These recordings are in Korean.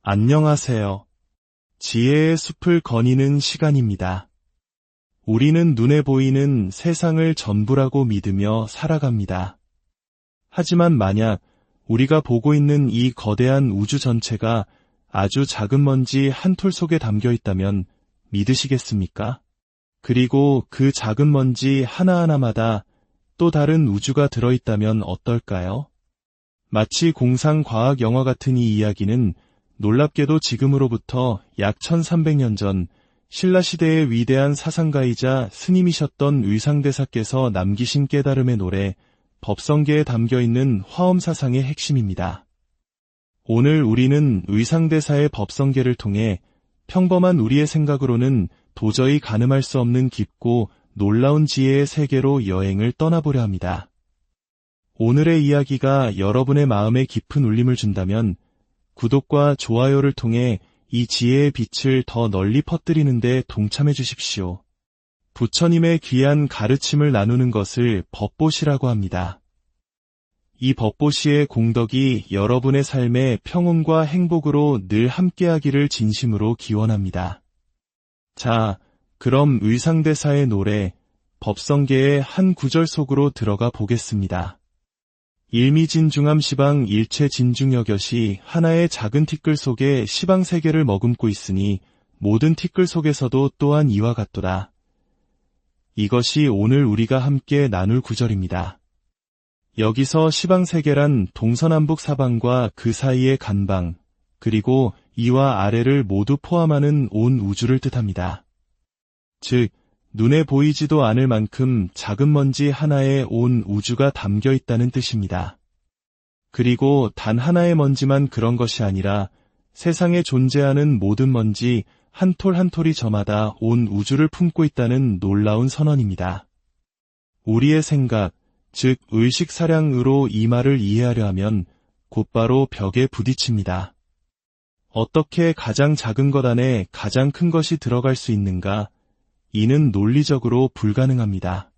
안녕하세요. 지혜의 숲을 거니는 시간입니다. 우리는 눈에 보이는 세상을 전부라고 믿으며 살아갑니다. 하지만 만약 우리가 보고 있는 이 거대한 우주 전체가 아주 작은 먼지 한 톨 속에 담겨 있다면 믿으시겠습니까? 그리고 그 작은 먼지 하나하나마다 또 다른 우주가 들어있다면 어떨까요? 마치 공상과학 영화 같은 이 이야기는 놀랍게도 지금으로부터 약 1300년 전 신라시대의 위대한 사상가이자 스님이셨던 의상대사께서 남기신 깨달음의 노래 법성계에 담겨있는 화엄사상의 핵심입니다. 오늘 우리는 의상대사의 법성계를 통해 평범한 우리의 생각으로는 도저히 가늠할 수 없는 깊고 놀라운 지혜의 세계로 여행을 떠나보려 합니다. 오늘의 이야기가 여러분의 마음에 깊은 울림을 준다면 구독과 좋아요를 통해 이 지혜의 빛을 더 널리 퍼뜨리는 데 동참해 주십시오. 부처님의 귀한 가르침을 나누는 것을 법보시라고 합니다. 이 법보시의 공덕이 여러분의 삶에 평온과 행복으로 늘 함께하기를 진심으로 기원합니다. 자, 그럼 의상대사의 노래 법성계의 한 구절 속으로 들어가 보겠습니다. 일미진중함 시방 일체진중여겨시 하나의 작은 티끌 속에 시방세계를 머금고 있으니 모든 티끌 속에서도 또한 이와 같도다. 이것이 오늘 우리가 함께 나눌 구절입니다. 여기서 시방세계란 동서남북 사방과 그 사이의 간방, 그리고 이와 아래를 모두 포함하는 온 우주를 뜻합니다. 즉, 눈에 보이지도 않을 만큼 작은 먼지 하나에 온 우주가 담겨 있다는 뜻입니다. 그리고 단 하나의 먼지만 그런 것이 아니라 세상에 존재하는 모든 먼지 한 톨 한 톨이 저마다 온 우주를 품고 있다는 놀라운 선언입니다. 우리의 생각, 즉 의식사량으로 이 말을 이해하려 하면 곧바로 벽에 부딪힙니다. 어떻게 가장 작은 것 안에 가장 큰 것이 들어갈 수 있는가? 이는 논리적으로 불가능합니다.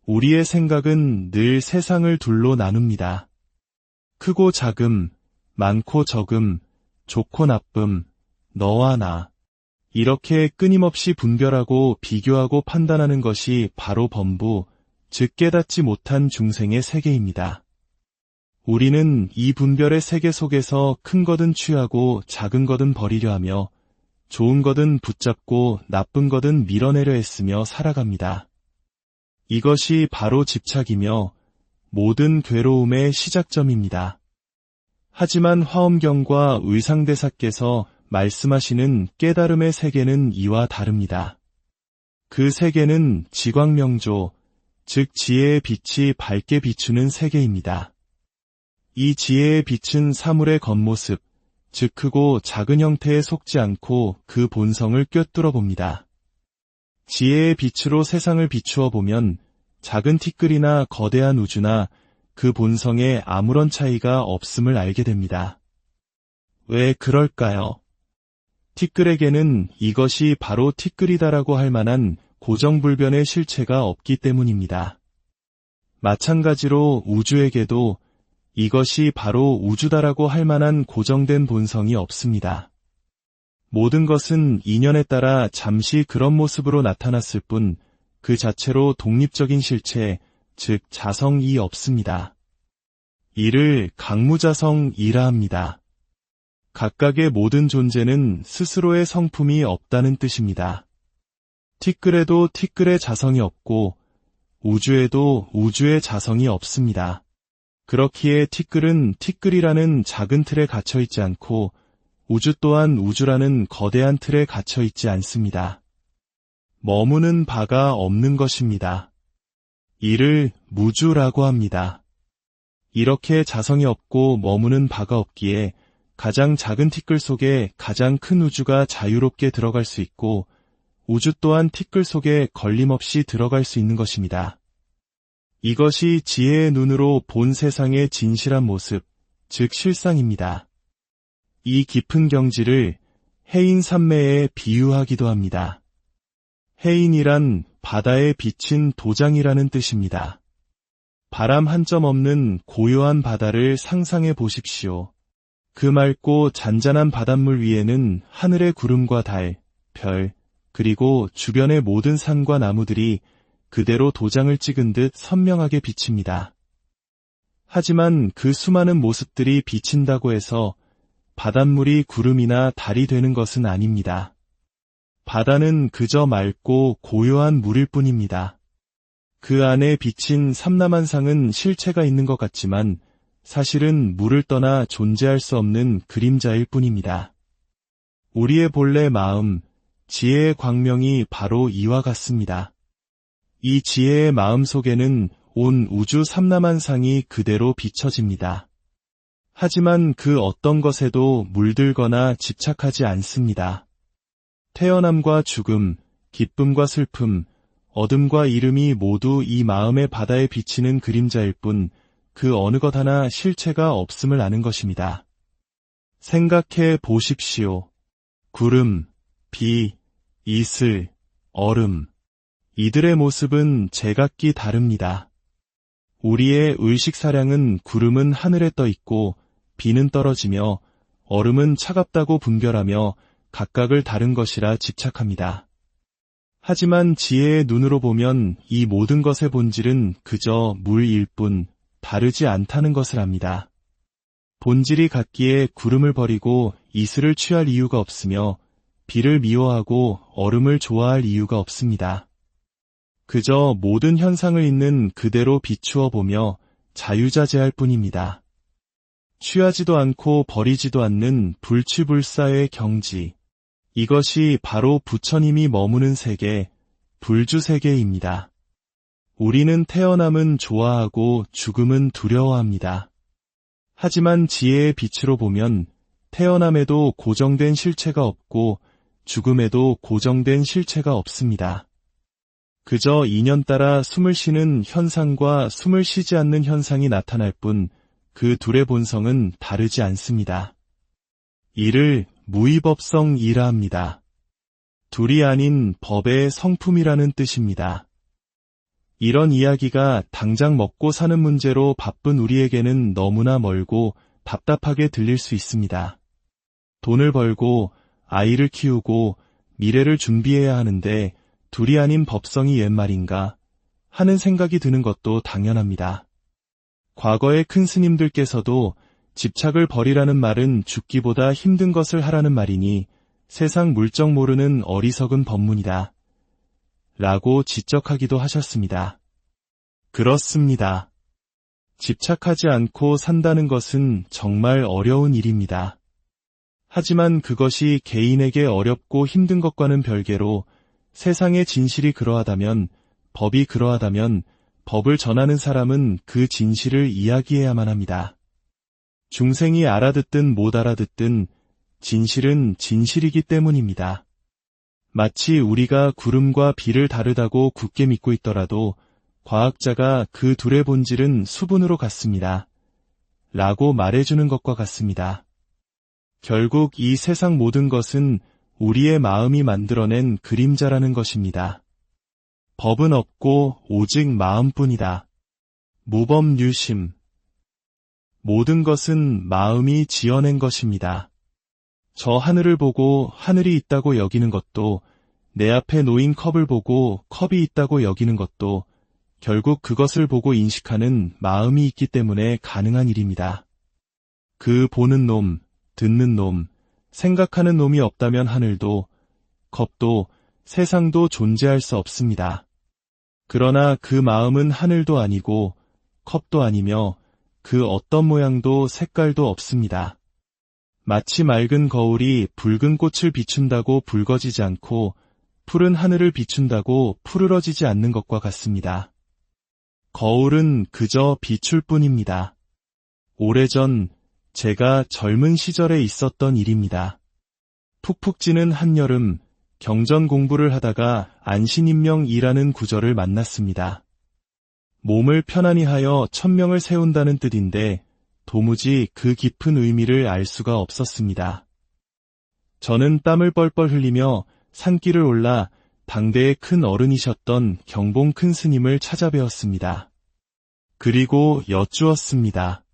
우리의 생각은 늘 세상을 둘로 나눕니다. 크고 작음, 많고 적음, 좋고 나쁨, 너와 나. 이렇게 끊임없이 분별하고 비교하고 판단하는 것이 바로 범부, 즉 깨닫지 못한 중생의 세계입니다. 우리는 이 분별의 세계 속에서 큰 것은 취하고 작은 것은 버리려 하며 좋은 것은 붙잡고 나쁜 것은 밀어내려 했으며 살아갑니다. 이것이 바로 집착이며 모든 괴로움의 시작점입니다. 하지만 화엄경과 의상대사께서 말씀하시는 깨달음의 세계는 이와 다릅니다. 그 세계는 지광명조, 즉 지혜의 빛이 밝게 비추는 세계입니다. 이 지혜의 빛은 사물의 겉모습, 즉 크고 작은 형태에 속지 않고 그 본성을 꿰뚫어 봅니다. 지혜의 빛으로 세상을 비추어 보면 작은 티끌이나 거대한 우주나 그 본성에 아무런 차이가 없음을 알게 됩니다. 왜 그럴까요? 티끌에게는 이것이 바로 티끌이다라고 할 만한 고정불변의 실체가 없기 때문입니다. 마찬가지로 우주에게도 이것이 바로 우주다라고 할 만한 고정된 본성이 없습니다. 모든 것은 인연에 따라 잠시 그런 모습으로 나타났을 뿐 그 자체로 독립적인 실체, 즉 자성이 없습니다. 이를 강무자성이라 합니다. 각각의 모든 존재는 스스로의 성품이 없다는 뜻입니다. 티끌에도 티끌의 자성이 없고 우주에도 우주의 자성이 없습니다. 그렇기에 티끌은 티끌이라는 작은 틀에 갇혀있지 않고 우주 또한 우주라는 거대한 틀에 갇혀있지 않습니다. 머무는 바가 없는 것입니다. 이를 무주라고 합니다. 이렇게 자성이 없고 머무는 바가 없기에 가장 작은 티끌 속에 가장 큰 우주가 자유롭게 들어갈 수 있고 우주 또한 티끌 속에 걸림없이 들어갈 수 있는 것입니다. 이것이 지혜의 눈으로 본 세상의 진실한 모습, 즉 실상입니다. 이 깊은 경지를 해인산매에 비유하기도 합니다. 해인이란 바다에 비친 도장이라는 뜻입니다. 바람 한 점 없는 고요한 바다를 상상해 보십시오. 그 맑고 잔잔한 바닷물 위에는 하늘의 구름과 달, 별, 그리고 주변의 모든 산과 나무들이 그대로 도장을 찍은 듯 선명하게 비칩니다. 하지만 그 수많은 모습들이 비친다고 해서 바닷물이 구름이나 달이 되는 것은 아닙니다. 바다는 그저 맑고 고요한 물일 뿐입니다. 그 안에 비친 삼라만상은 실체가 있는 것 같지만 사실은 물을 떠나 존재할 수 없는 그림자일 뿐입니다. 우리의 본래 마음, 지혜의 광명이 바로 이와 같습니다. 이 지혜의 마음 속에는 온 우주 삼라만상이 그대로 비춰집니다. 하지만 그 어떤 것에도 물들거나 집착하지 않습니다. 태어남과 죽음, 기쁨과 슬픔, 어둠과 이름이 모두 이 마음의 바다에 비치는 그림자일 뿐 그 어느 것 하나 실체가 없음을 아는 것입니다. 생각해 보십시오. 구름, 비, 이슬, 얼음. 이들의 모습은 제각기 다릅니다. 우리의 의식사량은 구름은 하늘에 떠 있고 비는 떨어지며 얼음은 차갑다고 분별하며 각각을 다른 것이라 집착합니다. 하지만 지혜의 눈으로 보면 이 모든 것의 본질은 그저 물일 뿐 다르지 않다는 것을 압니다. 본질이 같기에 구름을 버리고 이슬을 취할 이유가 없으며 비를 미워하고 얼음을 좋아할 이유가 없습니다. 그저 모든 현상을 있는 그대로 비추어 보며 자유자재할 뿐입니다. 취하지도 않고 버리지도 않는 불취불사의 경지. 이것이 바로 부처님이 머무는 세계, 불주세계입니다. 우리는 태어남은 좋아하고 죽음은 두려워합니다. 하지만 지혜의 빛으로 보면 태어남에도 고정된 실체가 없고 죽음에도 고정된 실체가 없습니다. 그저 인연 따라 숨을 쉬는 현상과 숨을 쉬지 않는 현상이 나타날 뿐 그 둘의 본성은 다르지 않습니다. 이를 무위법성이라 합니다. 둘이 아닌 법의 성품이라는 뜻입니다. 이런 이야기가 당장 먹고 사는 문제로 바쁜 우리에게는 너무나 멀고 답답하게 들릴 수 있습니다. 돈을 벌고 아이를 키우고 미래를 준비해야 하는데 둘이 아닌 법성이 웬 말인가 하는 생각이 드는 것도 당연합니다. 과거의 큰 스님들께서도 집착을 버리라는 말은 죽기보다 힘든 것을 하라는 말이니 세상 물정 모르는 어리석은 법문이다. 라고 지적하기도 하셨습니다. 그렇습니다. 집착하지 않고 산다는 것은 정말 어려운 일입니다. 하지만 그것이 개인에게 어렵고 힘든 것과는 별개로 세상의 진실이 그러하다면, 법이 그러하다면 법을 전하는 사람은 그 진실을 이야기해야만 합니다. 중생이 알아듣든 못 알아듣든 진실은 진실이기 때문입니다. 마치 우리가 구름과 비를 다르다고 굳게 믿고 있더라도 과학자가 그 둘의 본질은 수분으로 같습니다. 라고 말해주는 것과 같습니다. 결국 이 세상 모든 것은 우리의 마음이 만들어낸 그림자라는 것입니다. 법은 없고 오직 마음뿐이다. 무법유심. 모든 것은 마음이 지어낸 것입니다. 저 하늘을 보고 하늘이 있다고 여기는 것도, 내 앞에 놓인 컵을 보고 컵이 있다고 여기는 것도 결국 그것을 보고 인식하는 마음이 있기 때문에 가능한 일입니다. 그 보는 놈, 듣는 놈, 생각하는 놈이 없다면 하늘도, 컵도, 세상도 존재할 수 없습니다. 그러나 그 마음은 하늘도 아니고 컵도 아니며 그 어떤 모양도 색깔도 없습니다. 마치 맑은 거울이 붉은 꽃을 비춘다고 붉어지지 않고 푸른 하늘을 비춘다고 푸르러지지 않는 것과 같습니다. 거울은 그저 비출 뿐입니다. 오래전 제가 젊은 시절에 있었던 일입니다. 푹푹 찌는 한여름, 경전 공부를 하다가 안신인명이라는 구절을 만났습니다. 몸을 편안히 하여 천명을 세운다는 뜻인데 도무지 그 깊은 의미를 알 수가 없었습니다. 저는 땀을 뻘뻘 흘리며 산길을 올라 당대의 큰 어른이셨던 경봉 큰 스님을 찾아뵈었습니다. 그리고 여쭈었습니다.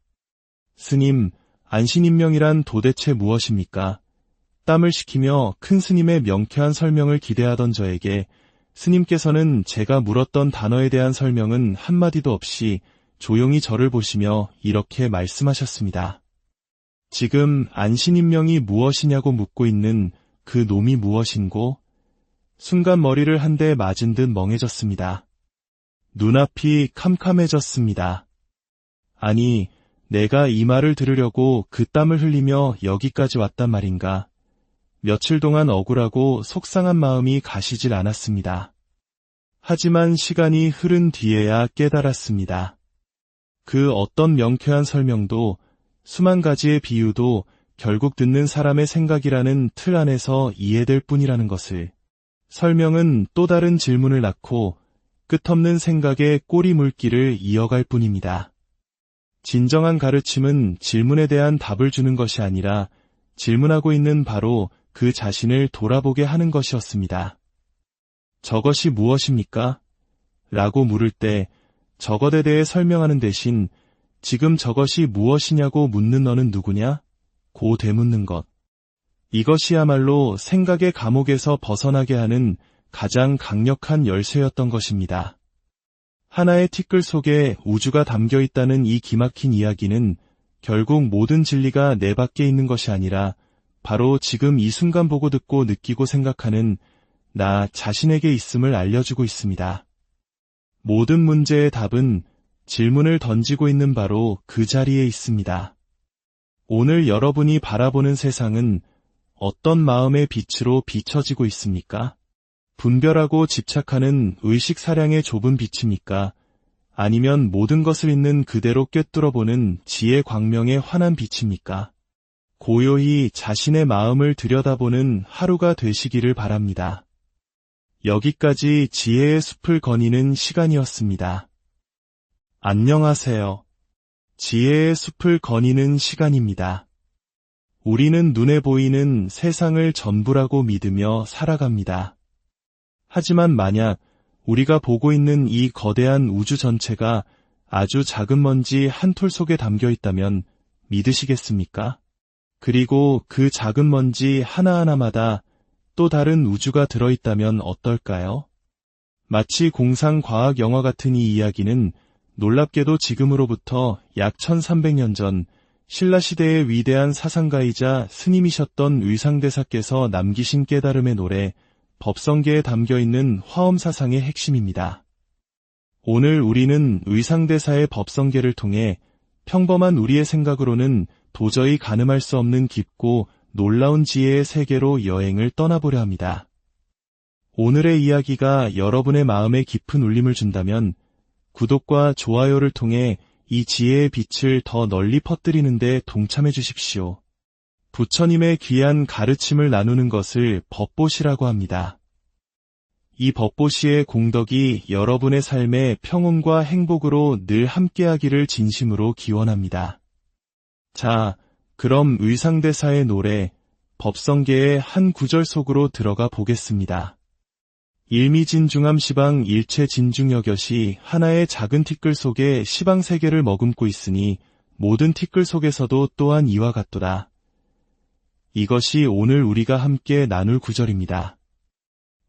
스님, 안신인명이란 도대체 무엇입니까? 땀을 식히며 큰 스님의 명쾌한 설명을 기대하던 저에게 스님께서는 제가 물었던 단어에 대한 설명은 한마디도 없이 조용히 저를 보시며 이렇게 말씀하셨습니다. 지금 안신인명이 무엇이냐고 묻고 있는 그 놈이 무엇인고? 순간 머리를 한 대 맞은 듯 멍해졌습니다. 눈앞이 캄캄해졌습니다. 아니, 내가 이 말을 들으려고 그 땀을 흘리며 여기까지 왔단 말인가. 며칠 동안 억울하고 속상한 마음이 가시질 않았습니다. 하지만 시간이 흐른 뒤에야 깨달았습니다. 그 어떤 명쾌한 설명도 수만 가지의 비유도 결국 듣는 사람의 생각이라는 틀 안에서 이해될 뿐이라는 것을. 설명은 또 다른 질문을 낳고 끝없는 생각의 꼬리물기를 이어갈 뿐입니다. 진정한 가르침은 질문에 대한 답을 주는 것이 아니라 질문하고 있는 바로 그 자신을 돌아보게 하는 것이었습니다. 저것이 무엇입니까? 라고 물을 때 저것에 대해 설명하는 대신 지금 저것이 무엇이냐고 묻는 너는 누구냐? 고 되묻는 것. 이것이야말로 생각의 감옥에서 벗어나게 하는 가장 강력한 열쇠였던 것입니다. 하나의 티끌 속에 우주가 담겨 있다는 이 기막힌 이야기는 결국 모든 진리가 내 밖에 있는 것이 아니라 바로 지금 이 순간 보고 듣고 느끼고 생각하는 나 자신에게 있음을 알려주고 있습니다. 모든 문제의 답은 질문을 던지고 있는 바로 그 자리에 있습니다. 오늘 여러분이 바라보는 세상은 어떤 마음의 빛으로 비춰지고 있습니까? 분별하고 집착하는 의식사량의 좁은 빛입니까? 아니면 모든 것을 있는 그대로 꿰뚫어보는 지혜 광명의 환한 빛입니까? 고요히 자신의 마음을 들여다보는 하루가 되시기를 바랍니다. 여기까지 지혜의 숲을 거니는 시간이었습니다. 안녕하세요. 지혜의 숲을 거니는 시간입니다. 우리는 눈에 보이는 세상을 전부라고 믿으며 살아갑니다. 하지만 만약 우리가 보고 있는 이 거대한 우주 전체가 아주 작은 먼지 한 톨 속에 담겨 있다면 믿으시겠습니까? 그리고 그 작은 먼지 하나하나마다 또 다른 우주가 들어있다면 어떨까요? 마치 공상과학 영화 같은 이 이야기는 놀랍게도 지금으로부터 약 1300년 전 신라시대의 위대한 사상가이자 스님이셨던 의상대사께서 남기신 깨달음의 노래 법성계에 담겨있는 화엄사상의 핵심입니다. 오늘 우리는 의상대사의 법성계를 통해 평범한 우리의 생각으로는 도저히 가늠할 수 없는 깊고 놀라운 지혜의 세계로 여행을 떠나보려 합니다. 오늘의 이야기가 여러분의 마음에 깊은 울림을 준다면 구독과 좋아요를 통해 이 지혜의 빛을 더 널리 퍼뜨리는 데 동참해 주십시오. 부처님의 귀한 가르침을 나누는 것을 법보시라고 합니다. 이 법보시의 공덕이 여러분의 삶의 평온과 행복으로 늘 함께하기를 진심으로 기원합니다. 자, 그럼 의상대사의 노래 법성계의 한 구절 속으로 들어가 보겠습니다. 일미진중함 시방 일체진중여겨시 하나의 작은 티끌 속에 시방 세계를 머금고 있으니 모든 티끌 속에서도 또한 이와 같도다. 이것이 오늘 우리가 함께 나눌 구절입니다.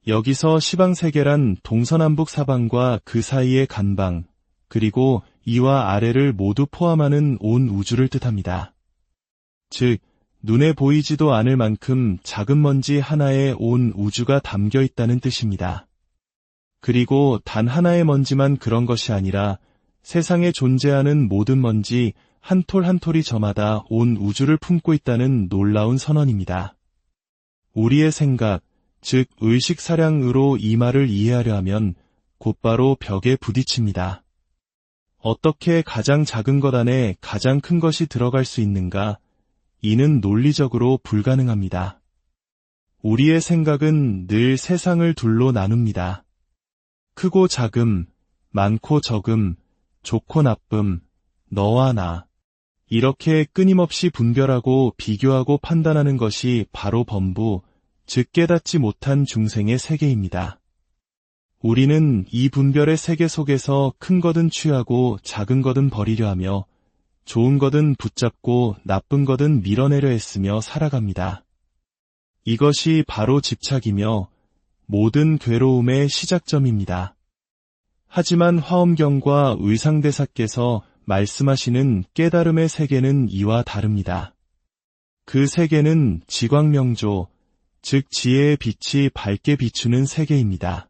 여기서 시방 세계란 동서남북 사방과 그 사이의 간방, 그리고 이와 아래를 모두 포함하는 온 우주를 뜻합니다. 즉, 눈에 보이지도 않을 만큼 작은 먼지 하나에 온 우주가 담겨 있다는 뜻입니다. 그리고 단 하나의 먼지만 그런 것이 아니라 세상에 존재하는 모든 먼지 한 톨 한 톨이 저마다 온 우주를 품고 있다는 놀라운 선언입니다. 우리의 생각, 즉 의식사량으로 이 말을 이해하려 하면 곧바로 벽에 부딪힙니다. 어떻게 가장 작은 것 안에 가장 큰 것이 들어갈 수 있는가? 이는 논리적으로 불가능합니다. 우리의 생각은 늘 세상을 둘로 나눕니다. 크고 작음, 많고 적음, 좋고 나쁨, 너와 나. 이렇게 끊임없이 분별하고 비교하고 판단하는 것이 바로 범부, 즉 깨닫지 못한 중생의 세계입니다. 우리는 이 분별의 세계 속에서 큰 것은 취하고 작은 것은 버리려 하며 좋은 거든 붙잡고 나쁜 거든 밀어내려 했으며 살아갑니다. 이것이 바로 집착이며 모든 괴로움의 시작점입니다. 하지만 화엄경과 의상대사께서 말씀하시는 깨달음의 세계는 이와 다릅니다. 그 세계는 지광명조, 즉 지혜의 빛이 밝게 비추는 세계입니다.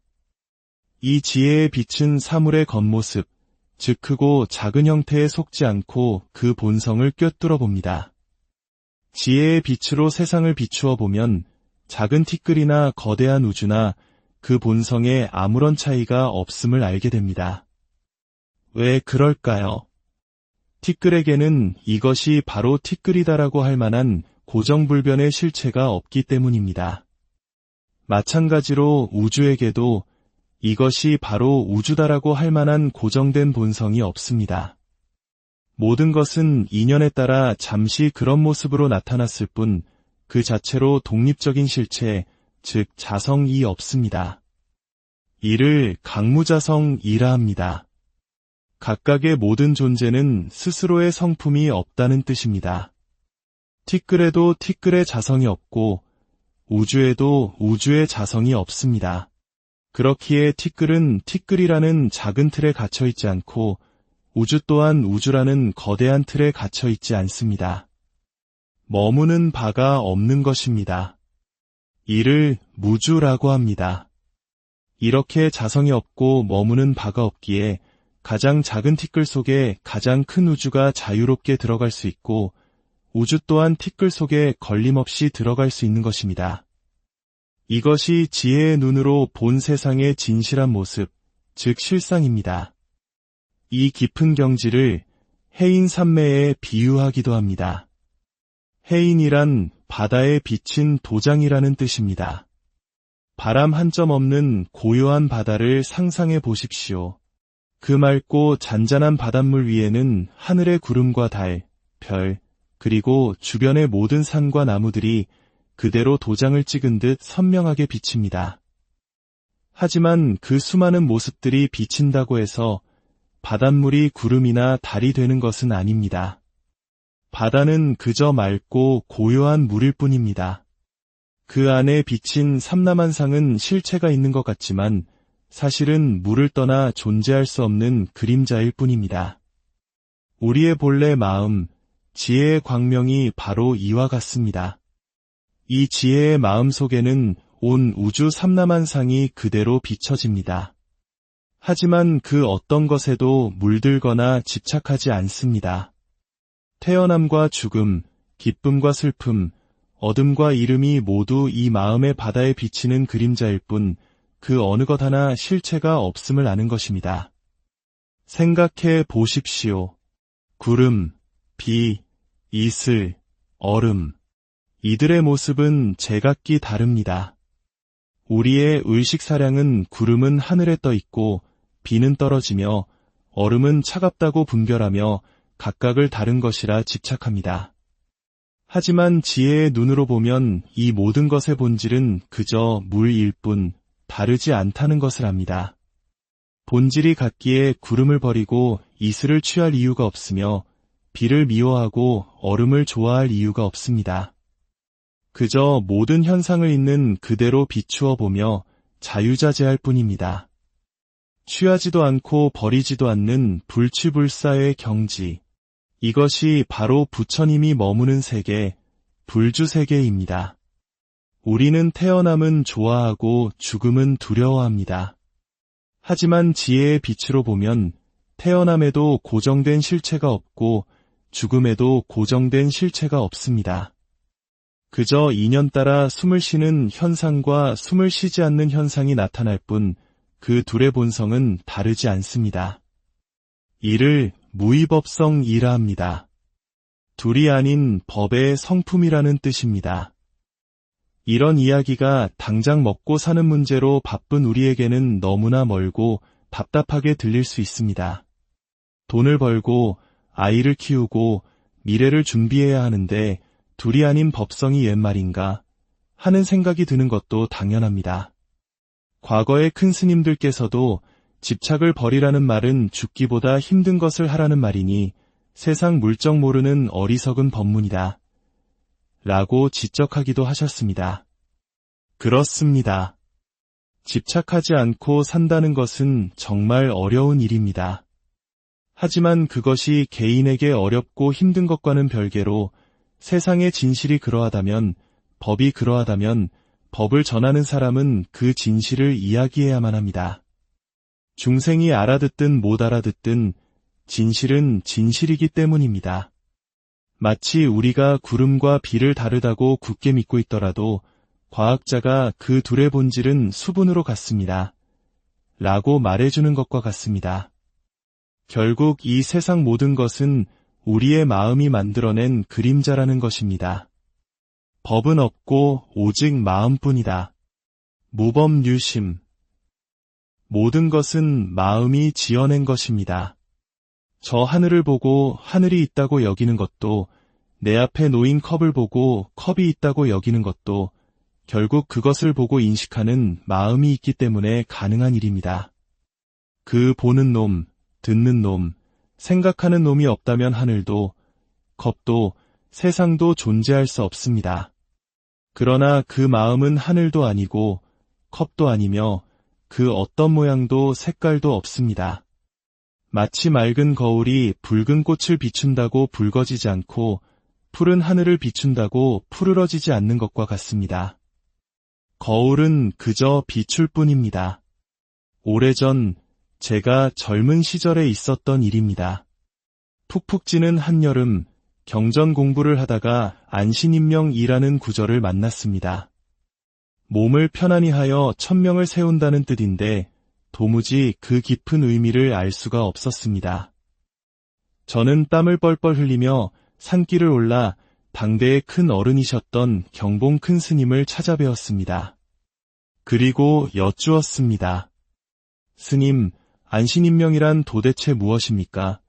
이 지혜의 빛은 사물의 겉모습, 즉 크고 작은 형태에 속지 않고 그 본성을 꿰뚫어 봅니다. 지혜의 빛으로 세상을 비추어 보면 작은 티끌이나 거대한 우주나 그 본성에 아무런 차이가 없음을 알게 됩니다. 왜 그럴까요? 티끌에게는 이것이 바로 티끌이다라고 할 만한 고정불변의 실체가 없기 때문입니다. 마찬가지로 우주에게도 이것이 바로 우주다라고 할 만한 고정된 본성이 없습니다. 모든 것은 인연에 따라 잠시 그런 모습으로 나타났을 뿐 그 자체로 독립적인 실체, 즉 자성이 없습니다. 이를 강무자성이라 합니다. 각각의 모든 존재는 스스로의 성품이 없다는 뜻입니다. 티끌에도 티끌의 자성이 없고 우주에도 우주의 자성이 없습니다. 그렇기에 티끌은 티끌이라는 작은 틀에 갇혀 있지 않고 우주 또한 우주라는 거대한 틀에 갇혀 있지 않습니다. 머무는 바가 없는 것입니다. 이를 무주라고 합니다. 이렇게 자성이 없고 머무는 바가 없기에 가장 작은 티끌 속에 가장 큰 우주가 자유롭게 들어갈 수 있고 우주 또한 티끌 속에 걸림없이 들어갈 수 있는 것입니다. 이것이 지혜의 눈으로 본 세상의 진실한 모습, 즉 실상입니다. 이 깊은 경지를 해인산매에 비유하기도 합니다. 해인이란 바다에 비친 도장이라는 뜻입니다. 바람 한 점 없는 고요한 바다를 상상해 보십시오. 그 맑고 잔잔한 바닷물 위에는 하늘의 구름과 달, 별, 그리고 주변의 모든 산과 나무들이 그대로 도장을 찍은 듯 선명하게 비칩니다. 하지만 그 수많은 모습들이 비친다고 해서 바닷물이 구름이나 달이 되는 것은 아닙니다. 바다는 그저 맑고 고요한 물일 뿐입니다. 그 안에 비친 삼라만상은 실체가 있는 것 같지만 사실은 물을 떠나 존재할 수 없는 그림자일 뿐입니다. 우리의 본래 마음, 지혜의 광명이 바로 이와 같습니다. 이 지혜의 마음 속에는 온 우주 삼라만상이 그대로 비춰집니다. 하지만 그 어떤 것에도 물들거나 집착하지 않습니다. 태어남과 죽음, 기쁨과 슬픔, 어둠과 이름이 모두 이 마음의 바다에 비치는 그림자일 뿐 그 어느 것 하나 실체가 없음을 아는 것입니다. 생각해 보십시오. 구름, 비, 이슬, 얼음, 이들의 모습은 제각기 다릅니다. 우리의 의식사량은 구름은 하늘에 떠 있고 비는 떨어지며 얼음은 차갑다고 분별하며 각각을 다른 것이라 집착합니다. 하지만 지혜의 눈으로 보면 이 모든 것의 본질은 그저 물일 뿐 다르지 않다는 것을 압니다. 본질이 같기에 구름을 버리고 이슬을 취할 이유가 없으며 비를 미워하고 얼음을 좋아할 이유가 없습니다. 그저 모든 현상을 있는 그대로 비추어 보며 자유자재할 뿐입니다. 취하지도 않고 버리지도 않는 불취불사의 경지. 이것이 바로 부처님이 머무는 세계, 불주세계입니다. 우리는 태어남은 좋아하고 죽음은 두려워합니다. 하지만 지혜의 빛으로 보면 태어남에도 고정된 실체가 없고 죽음에도 고정된 실체가 없습니다. 그저 인연 따라 숨을 쉬는 현상과 숨을 쉬지 않는 현상이 나타날 뿐 그 둘의 본성은 다르지 않습니다. 이를 무의법성이라 합니다. 둘이 아닌 법의 성품이라는 뜻입니다. 이런 이야기가 당장 먹고 사는 문제로 바쁜 우리에게는 너무나 멀고 답답하게 들릴 수 있습니다. 돈을 벌고 아이를 키우고 미래를 준비해야 하는데 둘이 아닌 법성이 웬 말인가 하는 생각이 드는 것도 당연합니다. 과거의 큰 스님들께서도 집착을 버리라는 말은 죽기보다 힘든 것을 하라는 말이니 세상 물정 모르는 어리석은 법문이다. 라고 지적하기도 하셨습니다. 그렇습니다. 집착하지 않고 산다는 것은 정말 어려운 일입니다. 하지만 그것이 개인에게 어렵고 힘든 것과는 별개로 세상의 진실이 그러하다면, 법이 그러하다면 법을 전하는 사람은 그 진실을 이야기해야만 합니다. 중생이 알아듣든 못 알아듣든 진실은 진실이기 때문입니다. 마치 우리가 구름과 비를 다르다고 굳게 믿고 있더라도 과학자가 그 둘의 본질은 수분으로 같습니다. 라고 말해주는 것과 같습니다. 결국 이 세상 모든 것은 우리의 마음이 만들어낸 그림자라는 것입니다. 법은 없고 오직 마음뿐이다. 무법유심. 모든 것은 마음이 지어낸 것입니다. 저 하늘을 보고 하늘이 있다고 여기는 것도, 내 앞에 놓인 컵을 보고 컵이 있다고 여기는 것도 결국 그것을 보고 인식하는 마음이 있기 때문에 가능한 일입니다. 그 보는 놈, 듣는 놈, 생각하는 놈이 없다면 하늘도, 컵도, 세상도 존재할 수 없습니다. 그러나 그 마음은 하늘도 아니고 컵도 아니며 그 어떤 모양도 색깔도 없습니다. 마치 맑은 거울이 붉은 꽃을 비춘다고 붉어지지 않고 푸른 하늘을 비춘다고 푸르러지지 않는 것과 같습니다. 거울은 그저 비출 뿐입니다. 오래전 제가 젊은 시절에 있었던 일입니다. 푹푹 찌는 한여름, 경전 공부를 하다가 안신인명이라는 구절을 만났습니다. 몸을 편안히 하여 천명을 세운다는 뜻인데 도무지 그 깊은 의미를 알 수가 없었습니다. 저는 땀을 뻘뻘 흘리며 산길을 올라 당대의 큰 어른이셨던 경봉 큰 스님을 찾아뵈었습니다. 그리고 여쭈었습니다. 스님, 안신인명이란 도대체 무엇입니까?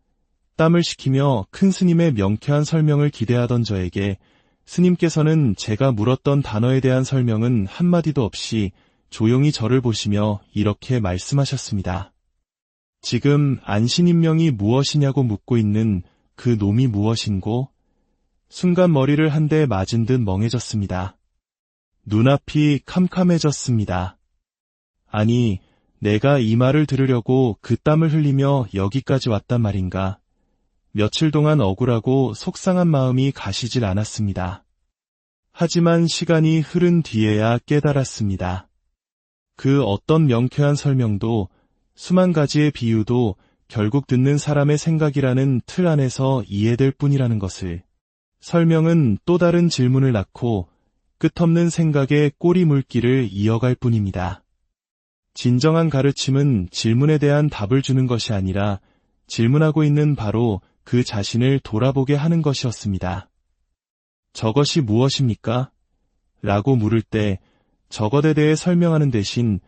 땀을 식히며 큰 스님의 명쾌한 설명을 기대하던 저에게 스님께서는 제가 물었던 단어에 대한 설명은 한마디도 없이 조용히 저를 보시며 이렇게 말씀하셨습니다. 지금 안신인명이 무엇이냐고 묻고 있는 그 놈이 무엇인고? 순간 머리를 한 대 맞은 듯 멍해졌습니다. 눈앞이 캄캄해졌습니다. 아니, 내가 이 말을 들으려고 그 땀을 흘리며 여기까지 왔단 말인가? 며칠 동안 억울하고 속상한 마음이 가시질 않았습니다. 하지만 시간이 흐른 뒤에야 깨달았습니다. 그 어떤 명쾌한 설명도 수만 가지의 비유도 결국 듣는 사람의 생각이라는 틀 안에서 이해될 뿐이라는 것을, 설명은 또 다른 질문을 낳고 끝없는 생각의 꼬리물기를 이어갈 뿐입니다. 진정한 가르침은 질문에 대한 답을 주는 것이 아니라 질문하고 있는 바로 그 자신을 돌아보게 하는 것이었습니다. 저것이 무엇입니까? 라고 물을 때 저것에 대해 설명하는 대신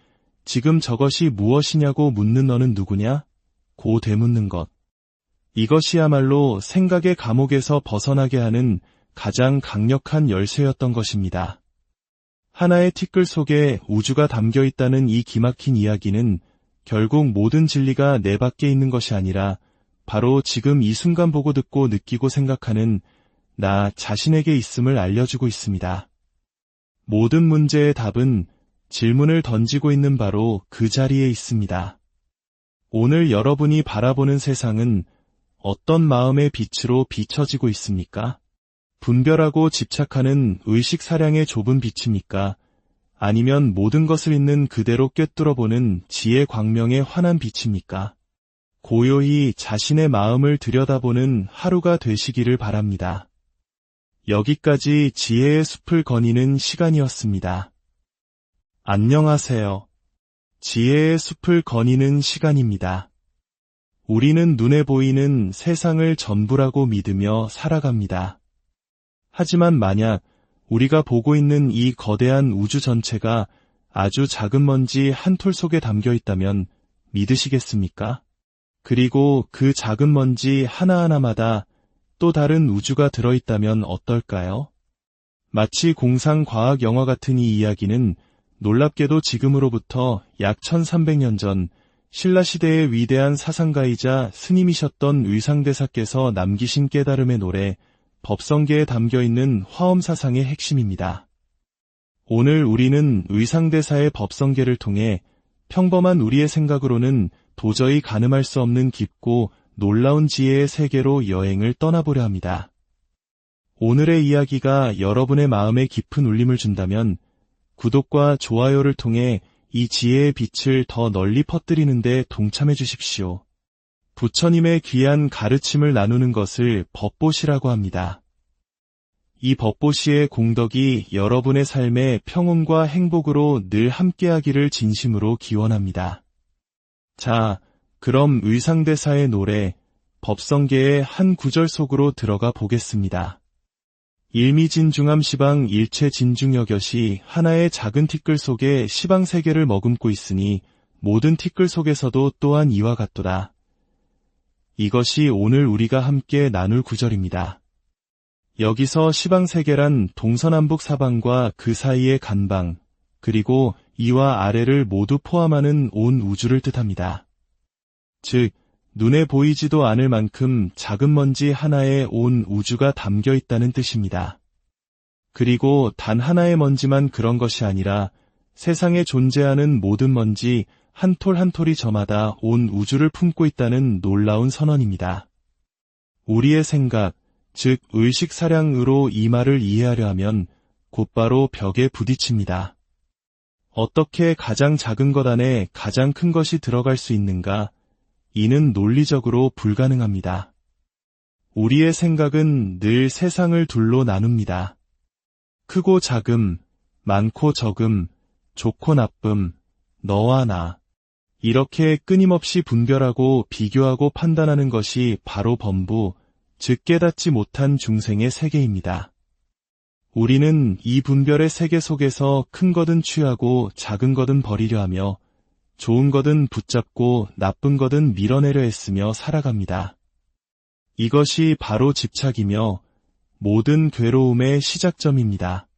지금 저것이 무엇이냐고 묻는 너는 누구냐? 고 되묻는 것. 이것이야말로 생각의 감옥에서 벗어나게 하는 가장 강력한 열쇠였던 것입니다. 하나의 티끌 속에 우주가 담겨 있다는 이 기막힌 이야기는 결국 모든 진리가 내 밖에 있는 것이 아니라 바로 지금 이 순간 보고 듣고 느끼고 생각하는 나 자신에게 있음을 알려주고 있습니다. 모든 문제의 답은 질문을 던지고 있는 바로 그 자리에 있습니다. 오늘 여러분이 바라보는 세상은 어떤 마음의 빛으로 비춰지고 있습니까? 분별하고 집착하는 의식사량의 좁은 빛입니까? 아니면 모든 것을 있는 그대로 꿰뚫어보는 지혜 광명의 환한 빛입니까? 고요히 자신의 마음을 들여다보는 하루가 되시기를 바랍니다. 여기까지 지혜의 숲을 거니는 시간이었습니다. 안녕하세요. 지혜의 숲을 거니는 시간입니다. 우리는 눈에 보이는 세상을 전부라고 믿으며 살아갑니다. 하지만 만약 우리가 보고 있는 이 거대한 우주 전체가 아주 작은 먼지 한 톨 속에 담겨 있다면 믿으시겠습니까? 그리고 그 작은 먼지 하나하나마다 또 다른 우주가 들어있다면 어떨까요? 마치 공상과학 영화 같은 이 이야기는 놀랍게도 지금으로부터 약 1300년 전 신라시대의 위대한 사상가이자 스님이셨던 의상대사께서 남기신 깨달음의 노래, 법성계에 담겨있는 화엄사상의 핵심입니다. 오늘 우리는 의상대사의 법성계를 통해 평범한 우리의 생각으로는 도저히 가늠할 수 없는 깊고 놀라운 지혜의 세계로 여행을 떠나보려 합니다. 오늘의 이야기가 여러분의 마음에 깊은 울림을 준다면 구독과 좋아요를 통해 이 지혜의 빛을 더 널리 퍼뜨리는 데 동참해 주십시오. 부처님의 귀한 가르침을 나누는 것을 법보시라고 합니다. 이 법보시의 공덕이 여러분의 삶의 평온과 행복으로 늘 함께하기를 진심으로 기원합니다. 자, 그럼 의상대사의 노래, 법성계의 한 구절 속으로 들어가 보겠습니다. 일미진중함시방 일체진중여겨시 하나의 작은 티끌 속에 시방세계를 머금고 있으니 모든 티끌 속에서도 또한 이와 같도다. 이것이 오늘 우리가 함께 나눌 구절입니다. 여기서 시방세계란 동서남북 사방과 그 사이의 간방, 그리고 이와 아래를 모두 포함하는 온 우주를 뜻합니다. 즉, 눈에 보이지도 않을 만큼 작은 먼지 하나에 온 우주가 담겨 있다는 뜻입니다. 그리고 단 하나의 먼지만 그런 것이 아니라 세상에 존재하는 모든 먼지 한 톨 한 톨이 저마다 온 우주를 품고 있다는 놀라운 선언입니다. 우리의 생각, 즉 의식사량으로 이 말을 이해하려 하면 곧바로 벽에 부딪힙니다. 어떻게 가장 작은 것 안에 가장 큰 것이 들어갈 수 있는가? 이는 논리적으로 불가능합니다. 우리의 생각은 늘 세상을 둘로 나눕니다. 크고 작음, 많고 적음, 좋고 나쁨, 너와 나. 이렇게 끊임없이 분별하고 비교하고 판단하는 것이 바로 범부, 즉 깨닫지 못한 중생의 세계입니다. 우리는 이 분별의 세계 속에서 큰 것은 취하고 작은 것은 버리려 하며 좋은 것은 붙잡고 나쁜 것은 밀어내려 했으며 살아갑니다. 이것이 바로 집착이며 모든 괴로움의 시작점입니다.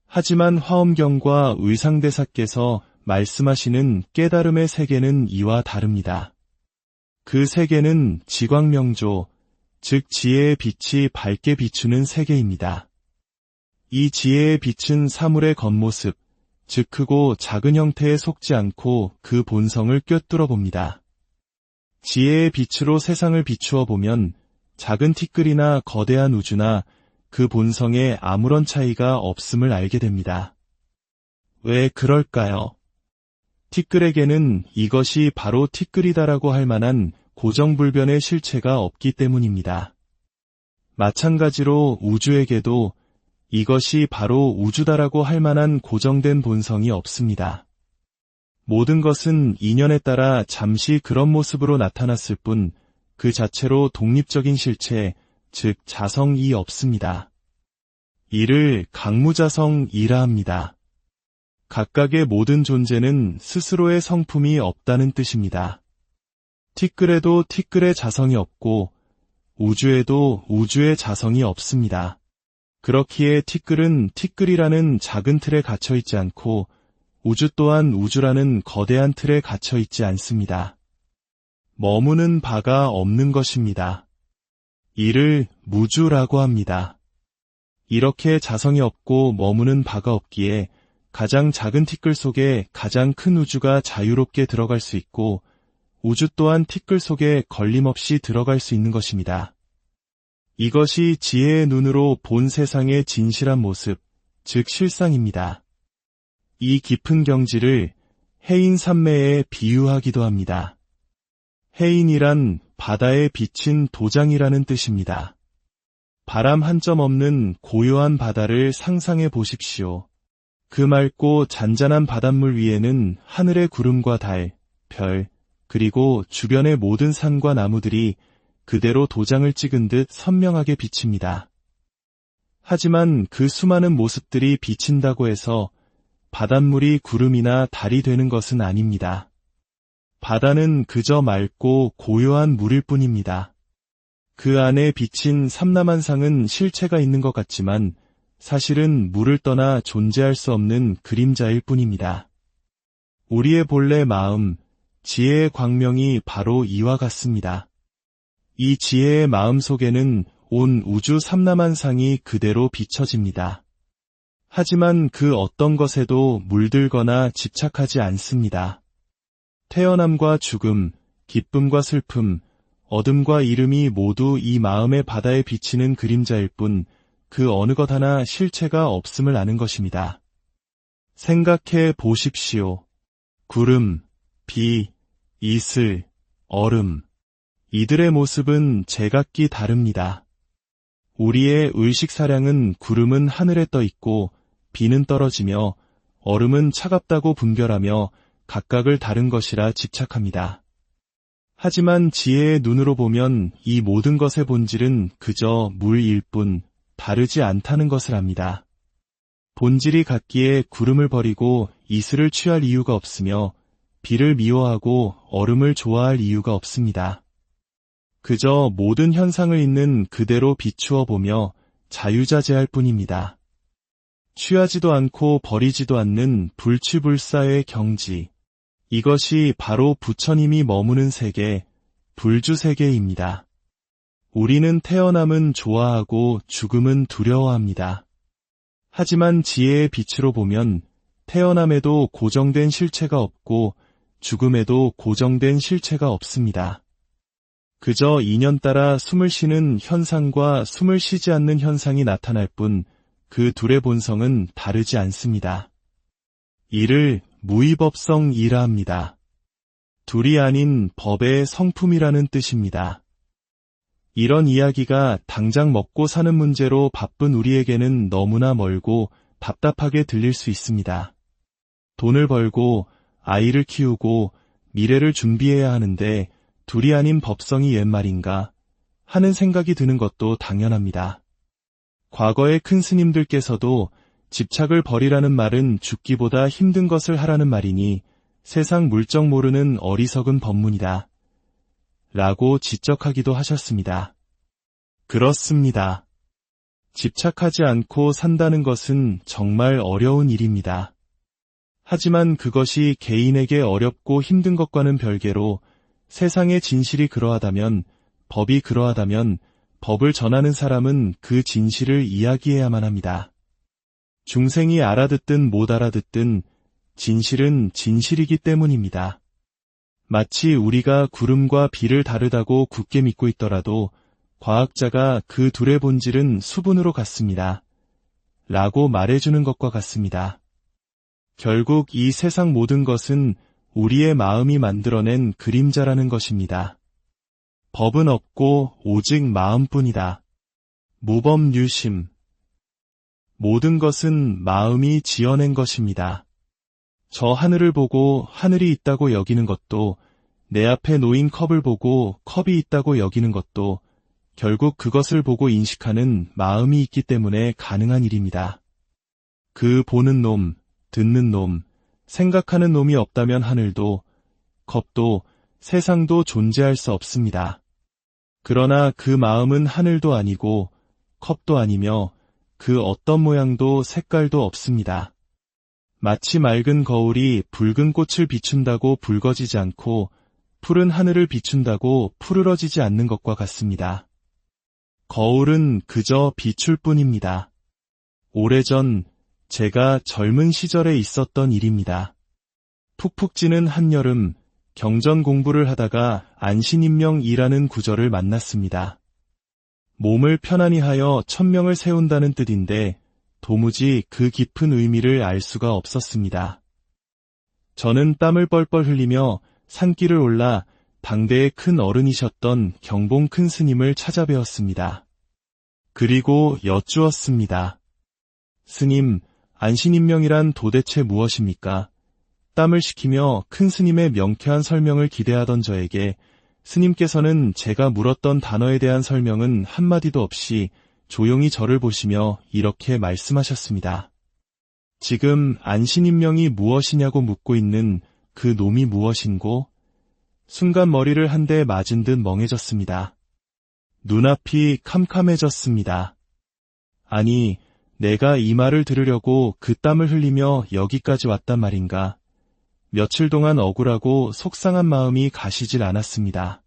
하지만 화엄경과 의상대사께서 말씀하시는 깨달음의 세계는 이와 다릅니다. 그 세계는 지광명조, 즉 지혜의 빛이 밝게 비추는 세계입니다. 이 지혜의 빛은 사물의 겉모습, 즉 크고 작은 형태에 속지 않고 그 본성을 꿰뚫어 봅니다. 지혜의 빛으로 세상을 비추어 보면 작은 티끌이나 거대한 우주나 그 본성에 아무런 차이가 없음을 알게 됩니다. 왜 그럴까요? 티끌에게는 이것이 바로 티끌이다라고 할 만한 고정불변의 실체가 없기 때문입니다. 마찬가지로 우주에게도 이것이 바로 우주다라고 할 만한 고정된 본성이 없습니다. 모든 것은 인연에 따라 잠시 그런 모습으로 나타났을 뿐 그 자체로 독립적인 실체, 즉 자성이 없습니다. 이를 강무자성이라 합니다. 각각의 모든 존재는 스스로의 성품이 없다는 뜻입니다. 티끌에도 티끌의 자성이 없고 우주에도 우주의 자성이 없습니다. 그렇기에 티끌은 티끌이라는 작은 틀에 갇혀 있지 않고 우주 또한 우주라는 거대한 틀에 갇혀 있지 않습니다. 머무는 바가 없는 것입니다. 이를 무주라고 합니다. 이렇게 자성이 없고 머무는 바가 없기에 가장 작은 티끌 속에 가장 큰 우주가 자유롭게 들어갈 수 있고 우주 또한 티끌 속에 걸림없이 들어갈 수 있는 것입니다. 이것이 지혜의 눈으로 본 세상의 진실한 모습, 즉 실상입니다. 이 깊은 경지를 해인산매에 비유하기도 합니다. 해인이란 바다에 비친 도장이라는 뜻입니다. 바람 한 점 없는 고요한 바다를 상상해 보십시오. 그 맑고 잔잔한 바닷물 위에는 하늘의 구름과 달, 별, 그리고 주변의 모든 산과 나무들이 그대로 도장을 찍은 듯 선명하게 비칩니다. 하지만 그 수많은 모습들이 비친다고 해서 바닷물이 구름이나 달이 되는 것은 아닙니다. 바다는 그저 맑고 고요한 물일 뿐입니다. 그 안에 비친 삼라만상은 실체가 있는 것 같지만 사실은 물을 떠나 존재할 수 없는 그림자일 뿐입니다. 우리의 본래 마음, 지혜의 광명이 바로 이와 같습니다. 이 지혜의 마음속에는 온 우주 삼라만상이 그대로 비춰집니다. 하지만 그 어떤 것에도 물들거나 집착하지 않습니다. 태어남과 죽음, 기쁨과 슬픔, 어둠과 이름이 모두 이 마음의 바다에 비치는 그림자일 뿐 그 어느 것 하나 실체가 없음을 아는 것입니다. 생각해 보십시오. 구름, 비, 이슬, 얼음. 이들의 모습은 제각기 다릅니다. 우리의 의식사량은 구름은 하늘에 떠 있고 비는 떨어지며 얼음은 차갑다고 분별하며 각각을 다른 것이라 집착합니다. 하지만 지혜의 눈으로 보면 이 모든 것의 본질은 그저 물일 뿐 다르지 않다는 것을 압니다. 본질이 같기에 구름을 버리고 이슬을 취할 이유가 없으며 비를 미워하고 얼음을 좋아할 이유가 없습니다. 그저 모든 현상을 있는 그대로 비추어 보며 자유자재할 뿐입니다. 취하지도 않고 버리지도 않는 불취불사의 경지. 이것이 바로 부처님이 머무는 세계, 불주세계입니다. 우리는 태어남은 좋아하고 죽음은 두려워합니다. 하지만 지혜의 빛으로 보면 태어남에도 고정된 실체가 없고 죽음에도 고정된 실체가 없습니다. 그저 인연 따라 숨을 쉬는 현상과 숨을 쉬지 않는 현상이 나타날 뿐 그 둘의 본성은 다르지 않습니다. 이를 무위법성이라 합니다. 둘이 아닌 법의 성품이라는 뜻입니다. 이런 이야기가 당장 먹고 사는 문제로 바쁜 우리에게는 너무나 멀고 답답하게 들릴 수 있습니다. 돈을 벌고 아이를 키우고 미래를 준비해야 하는데 둘이 아닌 법성이 옛 말인가 하는 생각이 드는 것도 당연합니다. 과거의 큰 스님들께서도 집착을 버리라는 말은 죽기보다 힘든 것을 하라는 말이니 세상 물정 모르는 어리석은 법문이다. 라고 지적하기도 하셨습니다. 그렇습니다. 집착하지 않고 산다는 것은 정말 어려운 일입니다. 하지만 그것이 개인에게 어렵고 힘든 것과는 별개로 세상의 진실이 그러하다면, 법이 그러하다면 법을 전하는 사람은 그 진실을 이야기해야만 합니다. 중생이 알아듣든 못 알아듣든 진실은 진실이기 때문입니다. 마치 우리가 구름과 비를 다르다고 굳게 믿고 있더라도 과학자가 그 둘의 본질은 수분으로 같습니다. 라고 말해주는 것과 같습니다. 결국 이 세상 모든 것은 우리의 마음이 만들어낸 그림자라는 것입니다. 법은 없고 오직 마음뿐이다. 무법유심. 모든 것은 마음이 지어낸 것입니다. 저 하늘을 보고 하늘이 있다고 여기는 것도, 내 앞에 놓인 컵을 보고 컵이 있다고 여기는 것도 결국 그것을 보고 인식하는 마음이 있기 때문에 가능한 일입니다. 그 보는 놈, 듣는 놈, 생각하는 놈이 없다면 하늘도, 컵도, 세상도 존재할 수 없습니다. 그러나 그 마음은 하늘도 아니고 컵도 아니며 그 어떤 모양도 색깔도 없습니다. 마치 맑은 거울이 붉은 꽃을 비춘다고 붉어지지 않고 푸른 하늘을 비춘다고 푸르러지지 않는 것과 같습니다. 거울은 그저 비출 뿐입니다. 오래전 제가 젊은 시절에 있었던 일입니다. 푹푹 찌는 한여름, 경전 공부를 하다가 안신인명이라는 구절을 만났습니다. 몸을 편안히 하여 천명을 세운다는 뜻인데 도무지 그 깊은 의미를 알 수가 없었습니다. 저는 땀을 뻘뻘 흘리며 산길을 올라 당대의 큰 어른이셨던 경봉 큰 스님을 찾아뵈었습니다. 그리고 여쭈었습니다. 스님, 안신인명이란 도대체 무엇입니까? 땀을 식히며 큰 스님의 명쾌한 설명을 기대하던 저에게 스님께서는 제가 물었던 단어에 대한 설명은 한마디도 없이 조용히 저를 보시며 이렇게 말씀하셨습니다. 지금 안신인명이 무엇이냐고 묻고 있는 그 놈이 무엇인고? 순간 머리를 한 대 맞은 듯 멍해졌습니다. 눈앞이 캄캄해졌습니다. 아니, 내가 이 말을 들으려고 그 땀을 흘리며 여기까지 왔단 말인가? 며칠 동안 억울하고 속상한 마음이 가시질 않았습니다.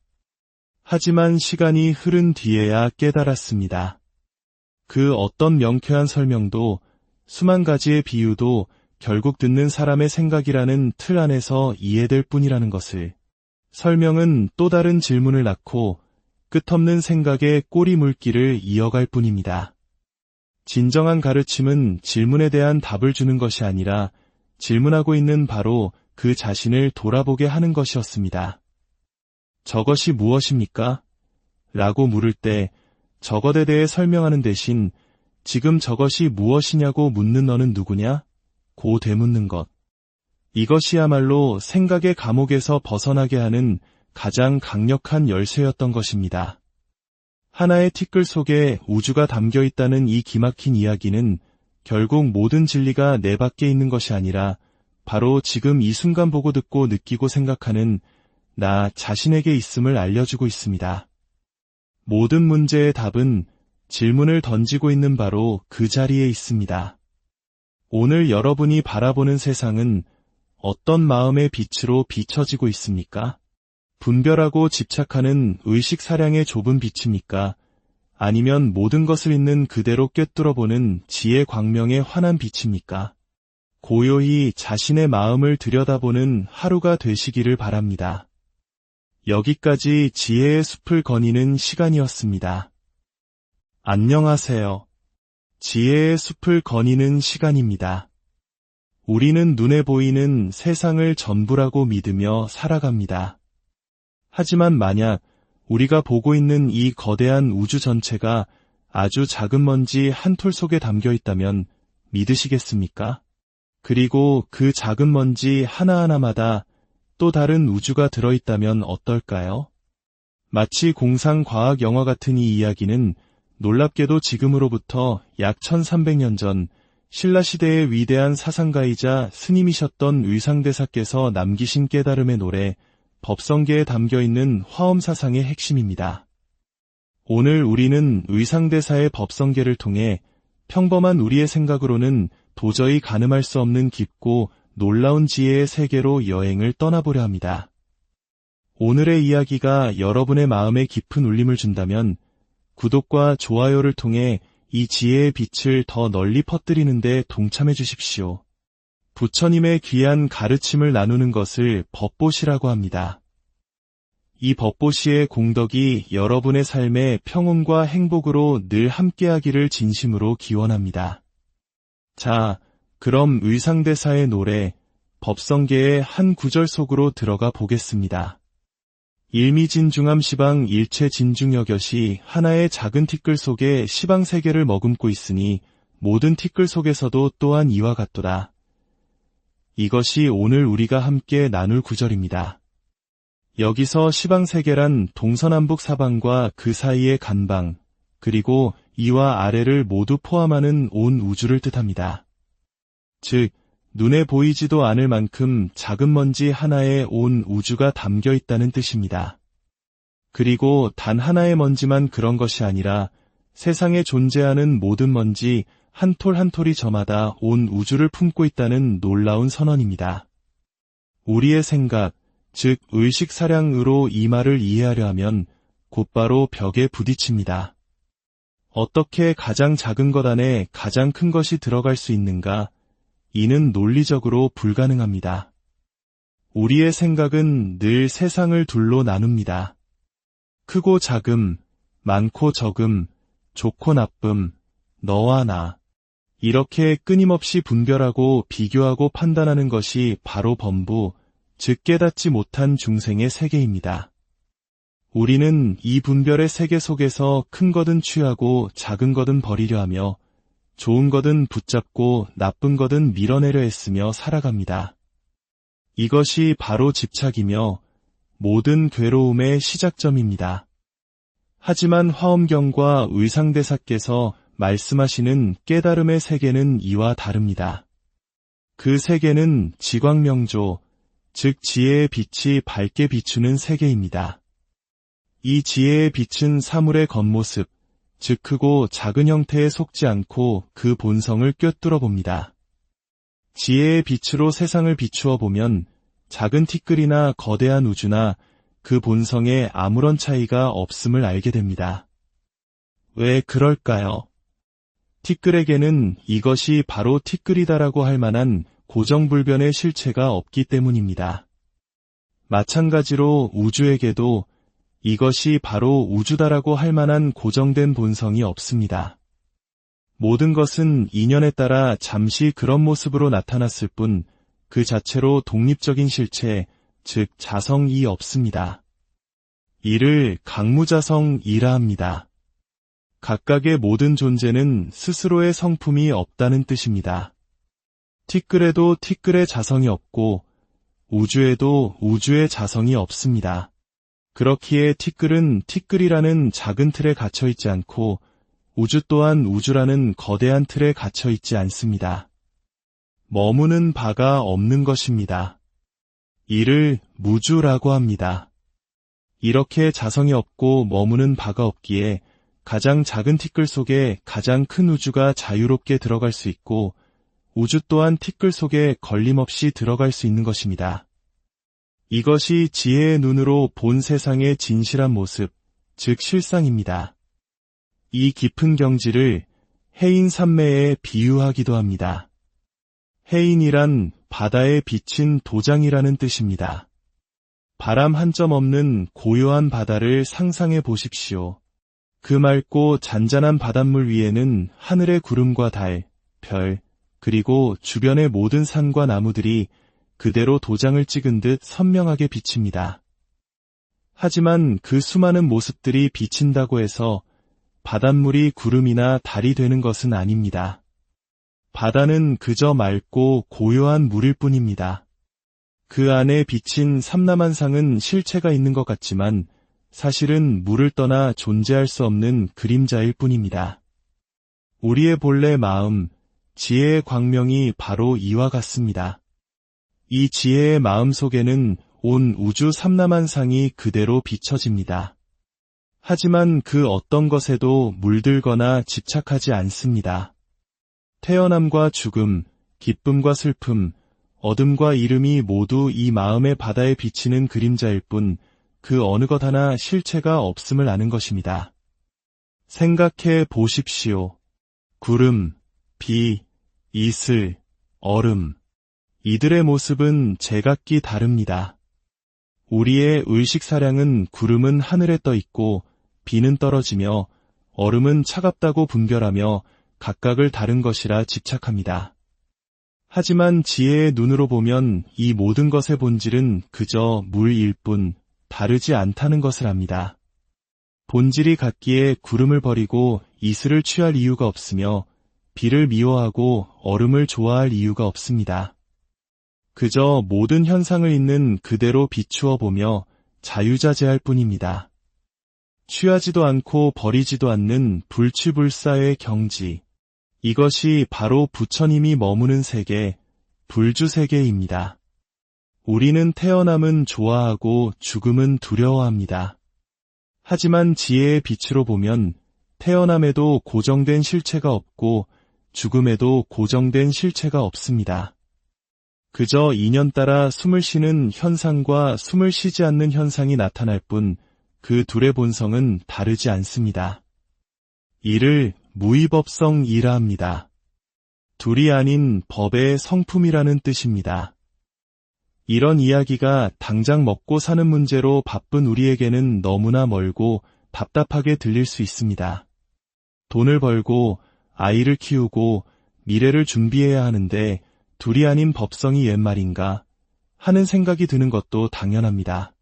하지만 시간이 흐른 뒤에야 깨달았습니다. 그 어떤 명쾌한 설명도 수만 가지의 비유도 결국 듣는 사람의 생각이라는 틀 안에서 이해될 뿐이라는 것을. 설명은 또 다른 질문을 낳고 끝없는 생각의 꼬리물기를 이어갈 뿐입니다. 진정한 가르침은 질문에 대한 답을 주는 것이 아니라 질문하고 있는 바로 그 자신을 돌아보게 하는 것이었습니다. 저것이 무엇입니까? 라고 물을 때 저것에 대해 설명하는 대신 지금 저것이 무엇이냐고 묻는 너는 누구냐? 고 되묻는 것. 이것이야말로 생각의 감옥에서 벗어나게 하는 가장 강력한 열쇠였던 것입니다. 하나의 티끌 속에 우주가 담겨 있다는 이 기막힌 이야기는 결국 모든 진리가 내 밖에 있는 것이 아니라 바로 지금 이 순간 보고 듣고 느끼고 생각하는 나 자신에게 있음을 알려주고 있습니다. 모든 문제의 답은 질문을 던지고 있는 바로 그 자리에 있습니다. 오늘 여러분이 바라보는 세상은 어떤 마음의 빛으로 비춰지고 있습니까? 분별하고 집착하는 의식사량의 좁은 빛입니까? 아니면 모든 것을 있는 그대로 꿰뚫어보는 지혜 광명의 환한 빛입니까? 고요히 자신의 마음을 들여다보는 하루가 되시기를 바랍니다. 여기까지 지혜의 숲을 거니는 시간이었습니다. 안녕하세요. 지혜의 숲을 거니는 시간입니다. 우리는 눈에 보이는 세상을 전부라고 믿으며 살아갑니다. 하지만 만약 우리가 보고 있는 이 거대한 우주 전체가 아주 작은 먼지 한 톨 속에 담겨 있다면 믿으시겠습니까? 그리고 그 작은 먼지 하나하나마다 또 다른 우주가 들어있다면 어떨까요? 마치 공상과학 영화 같은 이 이야기는 놀랍게도 지금으로부터 약 1300년 전 신라시대의 위대한 사상가이자 스님이셨던 의상대사께서 남기신 깨달음의 노래 법성계에 담겨있는 화엄사상의 핵심입니다. 오늘 우리는 의상대사의 법성계를 통해 평범한 우리의 생각으로는 도저히 가늠할 수 없는 깊고 놀라운 지혜의 세계로 여행을 떠나보려 합니다. 오늘의 이야기가 여러분의 마음에 깊은 울림을 준다면 구독과 좋아요를 통해 이 지혜의 빛을 더 널리 퍼뜨리는 데 동참해 주십시오. 부처님의 귀한 가르침을 나누는 것을 법보시라고 합니다. 이 법보시의 공덕이 여러분의 삶의 평온과 행복으로 늘 함께하기를 진심으로 기원합니다. 자, 그럼 의상대사의 노래 법성계의 한 구절 속으로 들어가 보겠습니다. 일미진중함시방 일체진중여겨시 하나의 작은 티끌 속에 시방세계를 머금고 있으니 모든 티끌 속에서도 또한 이와 같도다. 이것이 오늘 우리가 함께 나눌 구절입니다. 여기서 시방세계란 동서남북 사방과 그 사이의 간방, 그리고 이와 아래를 모두 포함하는 온 우주를 뜻합니다. 즉, 눈에 보이지도 않을 만큼 작은 먼지 하나에 온 우주가 담겨 있다는 뜻입니다. 그리고 단 하나의 먼지만 그런 것이 아니라 세상에 존재하는 모든 먼지 한 톨 한 톨이 저마다 온 우주를 품고 있다는 놀라운 선언입니다. 우리의 생각, 즉 의식사량으로 이 말을 이해하려 하면 곧바로 벽에 부딪힙니다. 어떻게 가장 작은 것 안에 가장 큰 것이 들어갈 수 있는가? 이는 논리적으로 불가능합니다. 우리의 생각은 늘 세상을 둘로 나눕니다. 크고 작음, 많고 적음, 좋고 나쁨, 너와 나. 이렇게 끊임없이 분별하고 비교하고 판단하는 것이 바로 범부, 즉 깨닫지 못한 중생의 세계입니다. 우리는 이 분별의 세계 속에서 큰 것은 취하고 작은 것은 버리려 하며 좋은 것은 붙잡고 나쁜 것은 밀어내려 했으며 살아갑니다. 이것이 바로 집착이며 모든 괴로움의 시작점입니다. 하지만 화엄경과 의상대사께서 말씀하시는 깨달음의 세계는 이와 다릅니다. 그 세계는 지광명조, 즉 지혜의 빛이 밝게 비추는 세계입니다. 이 지혜의 빛은 사물의 겉모습, 즉 크고 작은 형태에 속지 않고 그 본성을 꿰뚫어 봅니다. 지혜의 빛으로 세상을 비추어 보면 작은 티끌이나 거대한 우주나 그 본성에 아무런 차이가 없음을 알게 됩니다. 왜 그럴까요? 티끌에게는 이것이 바로 티끌이다라고 할 만한 고정불변의 실체가 없기 때문입니다. 마찬가지로 우주에게도 이것이 바로 우주다라고 할 만한 고정된 본성이 없습니다. 모든 것은 인연에 따라 잠시 그런 모습으로 나타났을 뿐 그 자체로 독립적인 실체, 즉 자성이 없습니다. 이를 강무자성이라 합니다. 각각의 모든 존재는 스스로의 성품이 없다는 뜻입니다. 티끌에도 티끌의 자성이 없고 우주에도 우주의 자성이 없습니다. 그렇기에 티끌은 티끌이라는 작은 틀에 갇혀 있지 않고 우주 또한 우주라는 거대한 틀에 갇혀 있지 않습니다. 머무는 바가 없는 것입니다. 이를 무주라고 합니다. 이렇게 자성이 없고 머무는 바가 없기에 가장 작은 티끌 속에 가장 큰 우주가 자유롭게 들어갈 수 있고 우주 또한 티끌 속에 걸림없이 들어갈 수 있는 것입니다. 이것이 지혜의 눈으로 본 세상의 진실한 모습, 즉 실상입니다. 이 깊은 경지를 해인산매에 비유하기도 합니다. 해인이란 바다에 비친 도장이라는 뜻입니다. 바람 한 점 없는 고요한 바다를 상상해 보십시오. 그 맑고 잔잔한 바닷물 위에는 하늘의 구름과 달, 별, 그리고 주변의 모든 산과 나무들이 그대로 도장을 찍은 듯 선명하게 비칩니다. 하지만 그 수많은 모습들이 비친다고 해서 바닷물이 구름이나 달이 되는 것은 아닙니다. 바다는 그저 맑고 고요한 물일 뿐입니다. 그 안에 비친 삼라만상은 실체가 있는 것 같지만 사실은 물을 떠나 존재할 수 없는 그림자일 뿐입니다. 우리의 본래 마음, 지혜의 광명이 바로 이와 같습니다. 이 지혜의 마음 속에는 온 우주 삼라만상이 그대로 비춰집니다. 하지만 그 어떤 것에도 물들거나 집착하지 않습니다. 태어남과 죽음, 기쁨과 슬픔, 어둠과 이름이 모두 이 마음의 바다에 비치는 그림자일 뿐 그 어느 것 하나 실체가 없음을 아는 것입니다. 생각해 보십시오. 구름, 비, 이슬, 얼음. 이들의 모습은 제각기 다릅니다. 우리의 의식사량은 구름은 하늘에 떠 있고 비는 떨어지며 얼음은 차갑다고 분별하며 각각을 다른 것이라 집착합니다. 하지만 지혜의 눈으로 보면 이 모든 것의 본질은 그저 물일 뿐 다르지 않다는 것을 압니다. 본질이 같기에 구름을 버리고 이슬을 취할 이유가 없으며 비를 미워하고 얼음을 좋아할 이유가 없습니다. 그저 모든 현상을 있는 그대로 비추어 보며 자유자재할 뿐입니다. 취하지도 않고 버리지도 않는 불취불사의 경지. 이것이 바로 부처님이 머무는 세계, 불주세계입니다. 우리는 태어남은 좋아하고 죽음은 두려워합니다. 하지만 지혜의 빛으로 보면 태어남에도 고정된 실체가 없고 죽음에도 고정된 실체가 없습니다. 그저 인연 따라 숨을 쉬는 현상과 숨을 쉬지 않는 현상이 나타날 뿐 그 둘의 본성은 다르지 않습니다. 이를 무의법성이라 합니다. 둘이 아닌 법의 성품이라는 뜻입니다. 이런 이야기가 당장 먹고 사는 문제로 바쁜 우리에게는 너무나 멀고 답답하게 들릴 수 있습니다. 돈을 벌고 아이를 키우고 미래를 준비해야 하는데 둘이 아닌 법성이 옛 말인가 하는 생각이 드는 것도 당연합니다.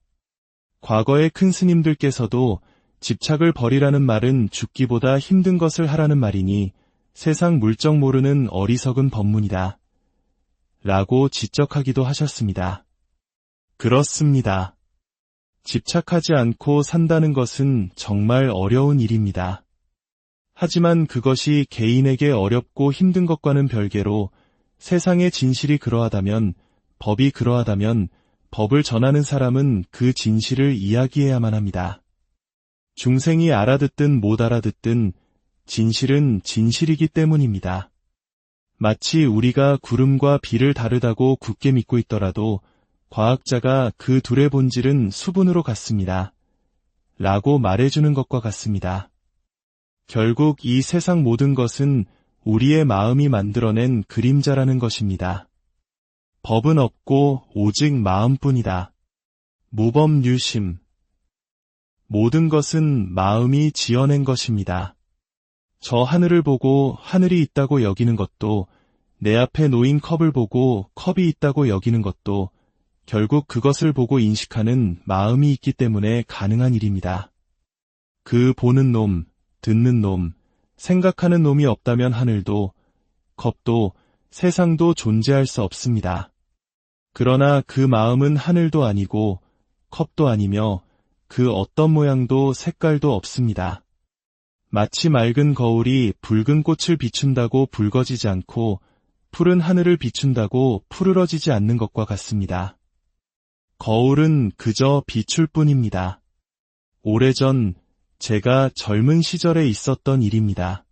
과거의 큰 스님들께서도 집착을 버리라는 말은 죽기보다 힘든 것을 하라는 말이니 세상 물정 모르는 어리석은 법문이다. 라고 지적하기도 하셨습니다. 그렇습니다. 집착하지 않고 산다는 것은 정말 어려운 일입니다. 하지만 그것이 개인에게 어렵고 힘든 것과는 별개로 세상의 진실이 그러하다면, 법이 그러하다면 법을 전하는 사람은 그 진실을 이야기해야만 합니다. 중생이 알아듣든 못 알아듣든 진실은 진실이기 때문입니다. 마치 우리가 구름과 비를 다르다고 굳게 믿고 있더라도 과학자가 그 둘의 본질은 수분으로 같습니다. 라고 말해주는 것과 같습니다. 결국 이 세상 모든 것은 우리의 마음이 만들어낸 그림자라는 것입니다. 법은 없고 오직 마음뿐이다. 무법유심. 모든 것은 마음이 지어낸 것입니다. 저 하늘을 보고 하늘이 있다고 여기는 것도, 내 앞에 놓인 컵을 보고 컵이 있다고 여기는 것도 결국 그것을 보고 인식하는 마음이 있기 때문에 가능한 일입니다. 그 보는 놈, 듣는 놈, 생각하는 놈이 없다면 하늘도, 컵도, 세상도 존재할 수 없습니다. 그러나 그 마음은 하늘도 아니고 컵도 아니며 그 어떤 모양도 색깔도 없습니다. 마치 맑은 거울이 붉은 꽃을 비춘다고 붉어지지 않고 푸른 하늘을 비춘다고 푸르러지지 않는 것과 같습니다. 거울은 그저 비출 뿐입니다. 오래전 제가 젊은 시절에 있었던 일입니다.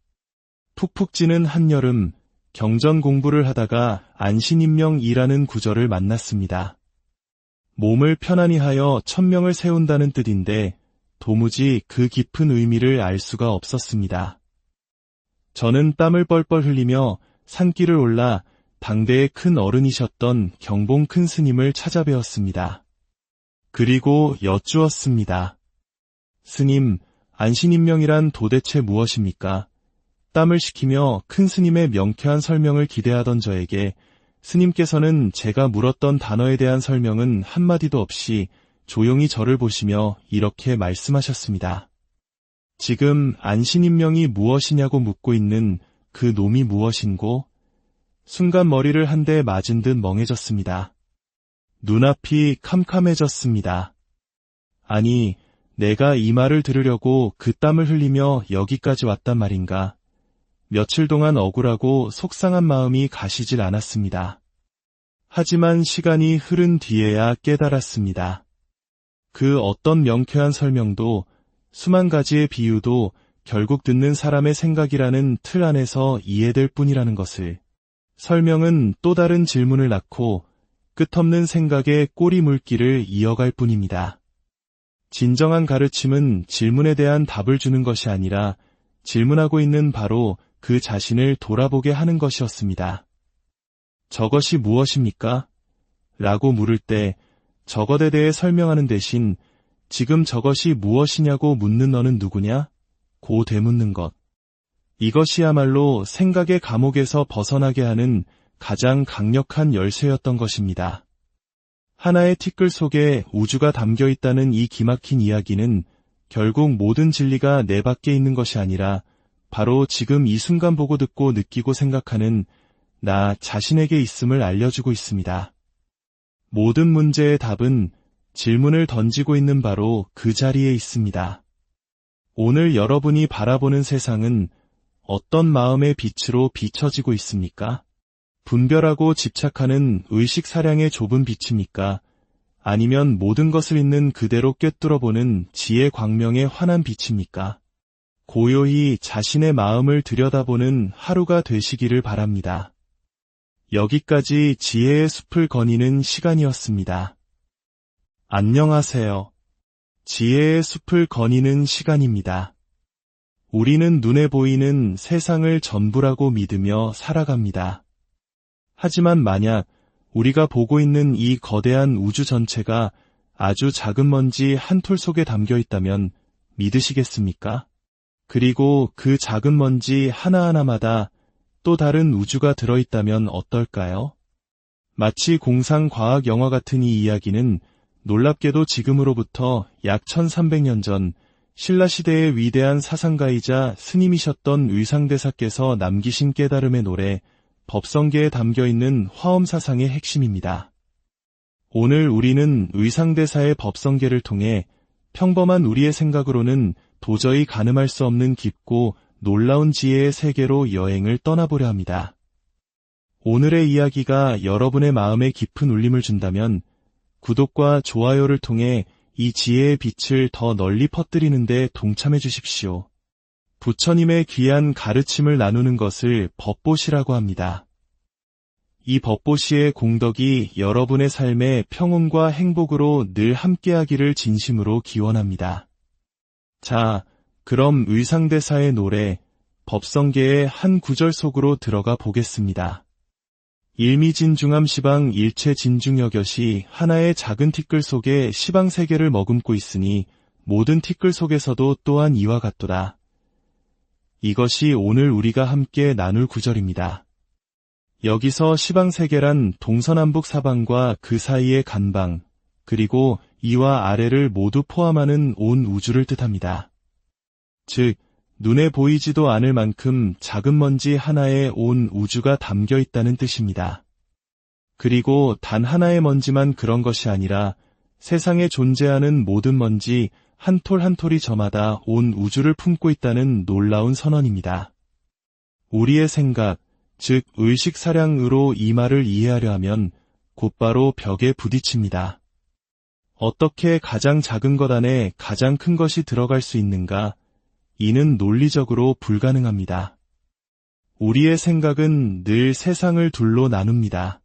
푹푹 찌는 한여름, 경전 공부를 하다가 안신인명이라는 구절을 만났습니다. 몸을 편안히 하여 천명을 세운다는 뜻인데 도무지 그 깊은 의미를 알 수가 없었습니다. 저는 땀을 뻘뻘 흘리며 산길을 올라 당대의 큰 어른이셨던 경봉 큰 스님을 찾아뵈었습니다. 그리고 여쭈었습니다. 스님, 안신인명이란 도대체 무엇입니까? 땀을 식히며 큰 스님의 명쾌한 설명을 기대하던 저에게 스님께서는 제가 물었던 단어에 대한 설명은 한마디도 없이 조용히 저를 보시며 이렇게 말씀하셨습니다. 지금 안신인명이 무엇이냐고 묻고 있는 그 놈이 무엇인고? 순간 머리를 한 대 맞은 듯 멍해졌습니다. 눈앞이 캄캄해졌습니다. 아니, 내가 이 말을 들으려고 그 땀을 흘리며 여기까지 왔단 말인가? 며칠 동안 억울하고 속상한 마음이 가시질 않았습니다. 하지만 시간이 흐른 뒤에야 깨달았습니다. 그 어떤 명쾌한 설명도 수만 가지의 비유도 결국 듣는 사람의 생각이라는 틀 안에서 이해될 뿐이라는 것을. 설명은 또 다른 질문을 낳고 끝없는 생각의 꼬리 물기를 이어갈 뿐입니다. 진정한 가르침은 질문에 대한 답을 주는 것이 아니라 질문하고 있는 바로 그 자신을 돌아보게 하는 것이었습니다. 저것이 무엇입니까? 라고 물을 때 저것에 대해 설명하는 대신 지금 저것이 무엇이냐고 묻는 너는 누구냐? 고 되묻는 것. 이것이야말로 생각의 감옥에서 벗어나게 하는 가장 강력한 열쇠였던 것입니다. 하나의 티끌 속에 우주가 담겨 있다는 이 기막힌 이야기는 결국 모든 진리가 내 밖에 있는 것이 아니라 바로 지금 이 순간 보고 듣고 느끼고 생각하는 나 자신에게 있음을 알려주고 있습니다. 모든 문제의 답은 질문을 던지고 있는 바로 그 자리에 있습니다. 오늘 여러분이 바라보는 세상은 어떤 마음의 빛으로 비춰지고 있습니까? 분별하고 집착하는 의식사량의 좁은 빛입니까? 아니면 모든 것을 있는 그대로 꿰뚫어보는 지혜 광명의 환한 빛입니까? 고요히 자신의 마음을 들여다보는 하루가 되시기를 바랍니다. 여기까지 지혜의 숲을 거니는 시간이었습니다. 안녕하세요. 지혜의 숲을 거니는 시간입니다. 우리는 눈에 보이는 세상을 전부라고 믿으며 살아갑니다. 하지만 만약 우리가 보고 있는 이 거대한 우주 전체가 아주 작은 먼지 한 톨 속에 담겨 있다면 믿으시겠습니까? 그리고 그 작은 먼지 하나하나마다 또 다른 우주가 들어있다면 어떨까요? 마치 공상과학 영화 같은 이 이야기는 놀랍게도 지금으로부터 약 1300년 전 신라시대의 위대한 사상가이자 스님이셨던 의상대사께서 남기신 깨달음의 노래 법성계에 담겨있는 화엄사상의 핵심입니다. 오늘 우리는 의상대사의 법성계를 통해 평범한 우리의 생각으로는 도저히 가늠할 수 없는 깊고 놀라운 지혜의 세계로 여행을 떠나보려 합니다. 오늘의 이야기가 여러분의 마음에 깊은 울림을 준다면 구독과 좋아요를 통해 이 지혜의 빛을 더 널리 퍼뜨리는 데 동참해 주십시오. 부처님의 귀한 가르침을 나누는 것을 법보시라고 합니다. 이 법보시의 공덕이 여러분의 삶의 평온과 행복으로 늘 함께하기를 진심으로 기원합니다. 자, 그럼 의상대사의 노래 법성계의 한 구절 속으로 들어가 보겠습니다. 일미진중함시방 일체진중여겨시 하나의 작은 티끌 속에 시방 세계를 머금고 있으니 모든 티끌 속에서도 또한 이와 같도다. 이것이 오늘 우리가 함께 나눌 구절입니다. 여기서 시방세계란 동서남북 사방과 그 사이의 간방, 그리고 이와 아래를 모두 포함하는 온 우주를 뜻합니다. 즉, 눈에 보이지도 않을 만큼 작은 먼지 하나에 온 우주가 담겨 있다는 뜻입니다. 그리고 단 하나의 먼지만 그런 것이 아니라 세상에 존재하는 모든 먼지 한 톨 한 톨이 저마다 온 우주를 품고 있다는 놀라운 선언입니다. 우리의 생각, 즉 의식사량으로 이 말을 이해하려 하면 곧바로 벽에 부딪힙니다. 어떻게 가장 작은 것 안에 가장 큰 것이 들어갈 수 있는가? 이는 논리적으로 불가능합니다. 우리의 생각은 늘 세상을 둘로 나눕니다.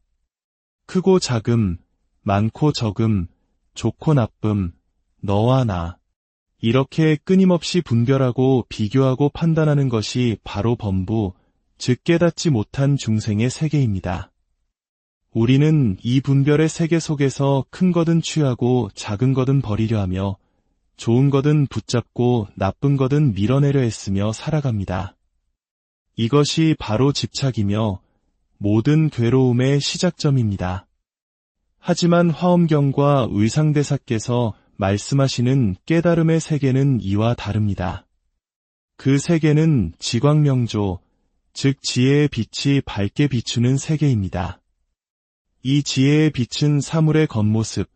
크고 작음, 많고 적음, 좋고 나쁨, 너와 나. 이렇게 끊임없이 분별하고 비교하고 판단하는 것이 바로 범부, 즉 깨닫지 못한 중생의 세계입니다. 우리는 이 분별의 세계 속에서 큰 것은 취하고 작은 것은 버리려 하며 좋은 것은 붙잡고 나쁜 것은 밀어내려 했으며 살아갑니다. 이것이 바로 집착이며 모든 괴로움의 시작점입니다. 하지만 화엄경과 의상대사께서 말씀하시는 깨달음의 세계는 이와 다릅니다. 그 세계는 지광명조, 즉 지혜의 빛이 밝게 비추는 세계입니다. 이 지혜의 빛은 사물의 겉모습,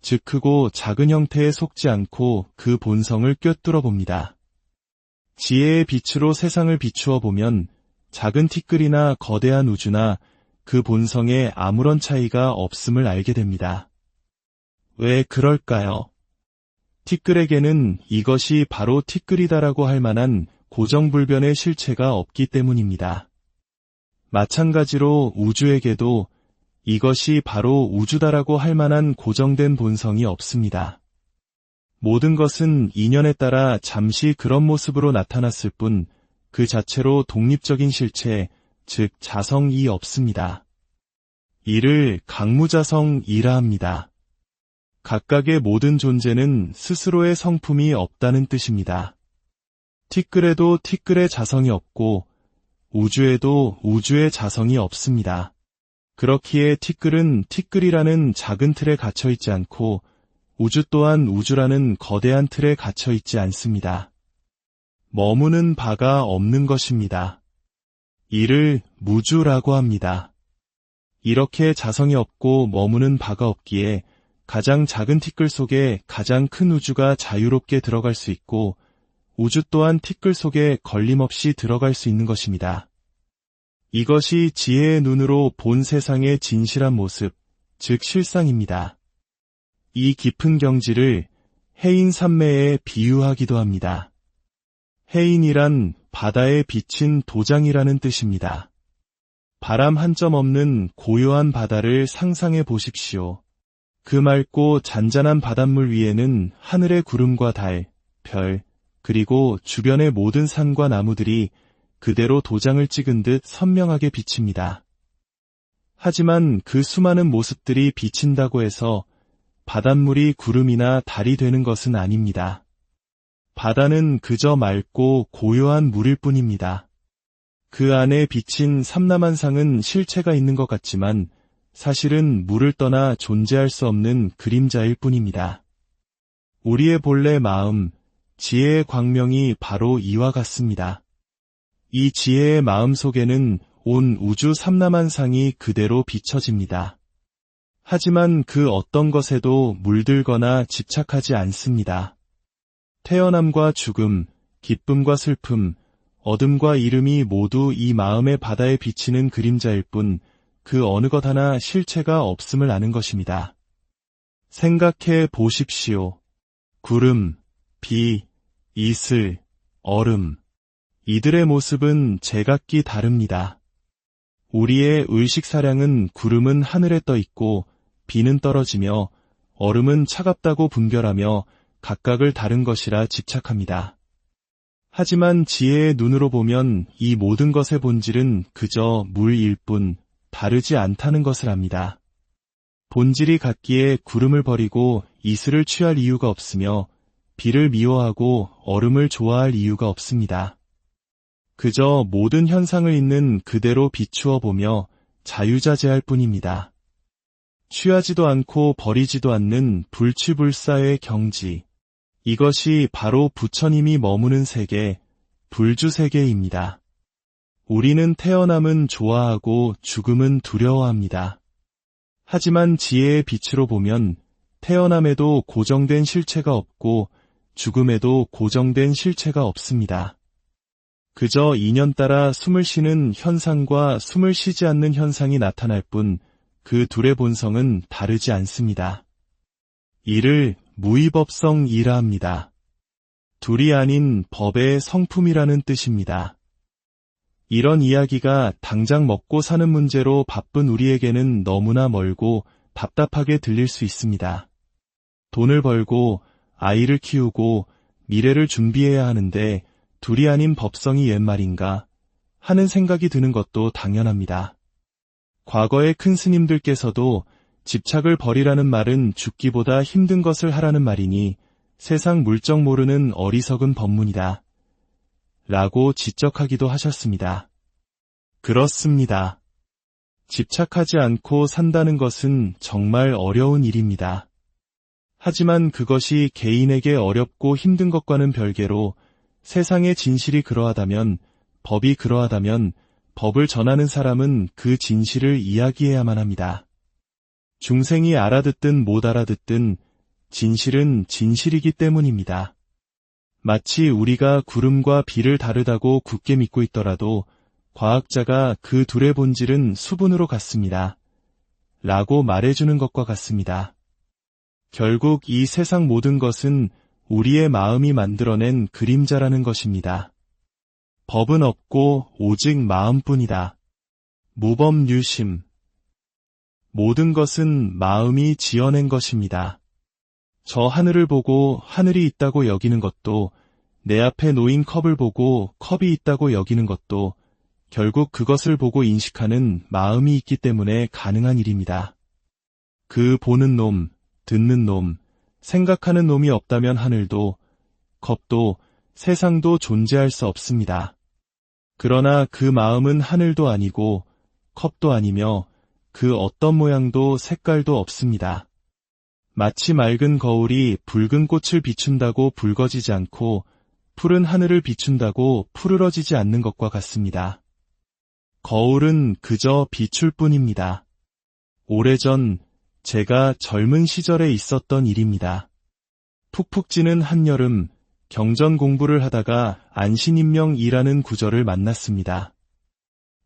즉 크고 작은 형태에 속지 않고 그 본성을 꿰뚫어 봅니다. 지혜의 빛으로 세상을 비추어 보면 작은 티끌이나 거대한 우주나 그 본성에 아무런 차이가 없음을 알게 됩니다. 왜 그럴까요? 티끌에게는 이것이 바로 티끌이다라고 할 만한 고정불변의 실체가 없기 때문입니다. 마찬가지로 우주에게도 이것이 바로 우주다라고 할 만한 고정된 본성이 없습니다. 모든 것은 인연에 따라 잠시 그런 모습으로 나타났을 뿐 그 자체로 독립적인 실체, 즉 자성이 없습니다. 이를 강무자성이라 합니다. 각각의 모든 존재는 스스로의 성품이 없다는 뜻입니다. 티끌에도 티끌의 자성이 없고 우주에도 우주의 자성이 없습니다. 그렇기에 티끌은 티끌이라는 작은 틀에 갇혀 있지 않고 우주 또한 우주라는 거대한 틀에 갇혀 있지 않습니다. 머무는 바가 없는 것입니다. 이를 무주라고 합니다. 이렇게 자성이 없고 머무는 바가 없기에 가장 작은 티끌 속에 가장 큰 우주가 자유롭게 들어갈 수 있고 우주 또한 티끌 속에 걸림없이 들어갈 수 있는 것입니다. 이것이 지혜의 눈으로 본 세상의 진실한 모습, 즉 실상입니다. 이 깊은 경지를 해인산매에 비유하기도 합니다. 해인이란 바다에 비친 도장이라는 뜻입니다. 바람 한 점 없는 고요한 바다를 상상해 보십시오. 그 맑고 잔잔한 바닷물 위에는 하늘의 구름과 달, 별, 그리고 주변의 모든 산과 나무들이 그대로 도장을 찍은 듯 선명하게 비칩니다. 하지만 그 수많은 모습들이 비친다고 해서 바닷물이 구름이나 달이 되는 것은 아닙니다. 바다는 그저 맑고 고요한 물일 뿐입니다. 그 안에 비친 삼라만상은 실체가 있는 것 같지만 사실은 물을 떠나 존재할 수 없는 그림자일 뿐입니다. 우리의 본래 마음, 지혜의 광명이 바로 이와 같습니다. 이 지혜의 마음 속에는 온 우주 삼라만상이 그대로 비춰집니다. 하지만 그 어떤 것에도 물들거나 집착하지 않습니다. 태어남과 죽음, 기쁨과 슬픔, 어둠과 이름이 모두 이 마음의 바다에 비치는 그림자일 뿐 그 어느 것 하나 실체가 없음을 아는 것입니다. 생각해 보십시오. 구름, 비, 이슬, 얼음. 이들의 모습은 제각기 다릅니다. 우리의 의식사량은 구름은 하늘에 떠 있고 비는 떨어지며 얼음은 차갑다고 분별하며 각각을 다른 것이라 집착합니다. 하지만 지혜의 눈으로 보면 이 모든 것의 본질은 그저 물일 뿐 다르지 않다는 것을 압니다. 본질이 같기에 구름을 버리고 이슬을 취할 이유가 없으며 비를 미워하고 얼음을 좋아할 이유가 없습니다. 그저 모든 현상을 있는 그대로 비추어 보며 자유자재할 뿐입니다. 취하지도 않고 버리지도 않는 불취불사의 경지. 이것이 바로 부처님이 머무는 세계, 불주세계입니다. 우리는 태어남은 좋아하고 죽음은 두려워합니다. 하지만 지혜의 빛으로 보면 태어남에도 고정된 실체가 없고 죽음에도 고정된 실체가 없습니다. 그저 인연 따라 숨을 쉬는 현상과 숨을 쉬지 않는 현상이 나타날 뿐 그 둘의 본성은 다르지 않습니다. 이를 무위법성이라 합니다. 둘이 아닌 법의 성품이라는 뜻입니다. 이런 이야기가 당장 먹고 사는 문제로 바쁜 우리에게는 너무나 멀고 답답하게 들릴 수 있습니다. 돈을 벌고 아이를 키우고 미래를 준비해야 하는데 둘이 아닌 법성이 옛 말인가 하는 생각이 드는 것도 당연합니다. 과거의 큰 스님들께서도 집착을 버리라는 말은 죽기보다 힘든 것을 하라는 말이니 세상 물정 모르는 어리석은 법문이다 라고 지적하기도 하셨습니다. 그렇습니다. 집착하지 않고 산다는 것은 정말 어려운 일입니다. 하지만 그것이 개인에게 어렵고 힘든 것과는 별개로 세상의 진실이 그러하다면, 법이 그러하다면 법을 전하는 사람은 그 진실을 이야기해야만 합니다. 중생이 알아듣든 못 알아듣든 진실은 진실이기 때문입니다. 마치 우리가 구름과 비를 다르다고 굳게 믿고 있더라도 과학자가 그 둘의 본질은 수분으로 같습니다. 라고 말해주는 것과 같습니다. 결국 이 세상 모든 것은 우리의 마음이 만들어낸 그림자라는 것입니다. 법은 없고 오직 마음뿐이다. 무법유심. 모든 것은 마음이 지어낸 것입니다. 저 하늘을 보고 하늘이 있다고 여기는 것도, 내 앞에 놓인 컵을 보고 컵이 있다고 여기는 것도 결국 그것을 보고 인식하는 마음이 있기 때문에 가능한 일입니다. 그 보는 놈, 듣는 놈, 생각하는 놈이 없다면 하늘도, 컵도, 세상도 존재할 수 없습니다. 그러나 그 마음은 하늘도 아니고 컵도 아니며 그 어떤 모양도 색깔도 없습니다. 마치 맑은 거울이 붉은 꽃을 비춘다고 붉어지지 않고 푸른 하늘을 비춘다고 푸르러지지 않는 것과 같습니다. 거울은 그저 비출 뿐입니다. 오래전 제가 젊은 시절에 있었던 일입니다. 푹푹 찌는 한여름, 경전 공부를 하다가 안신인명이라는 구절을 만났습니다.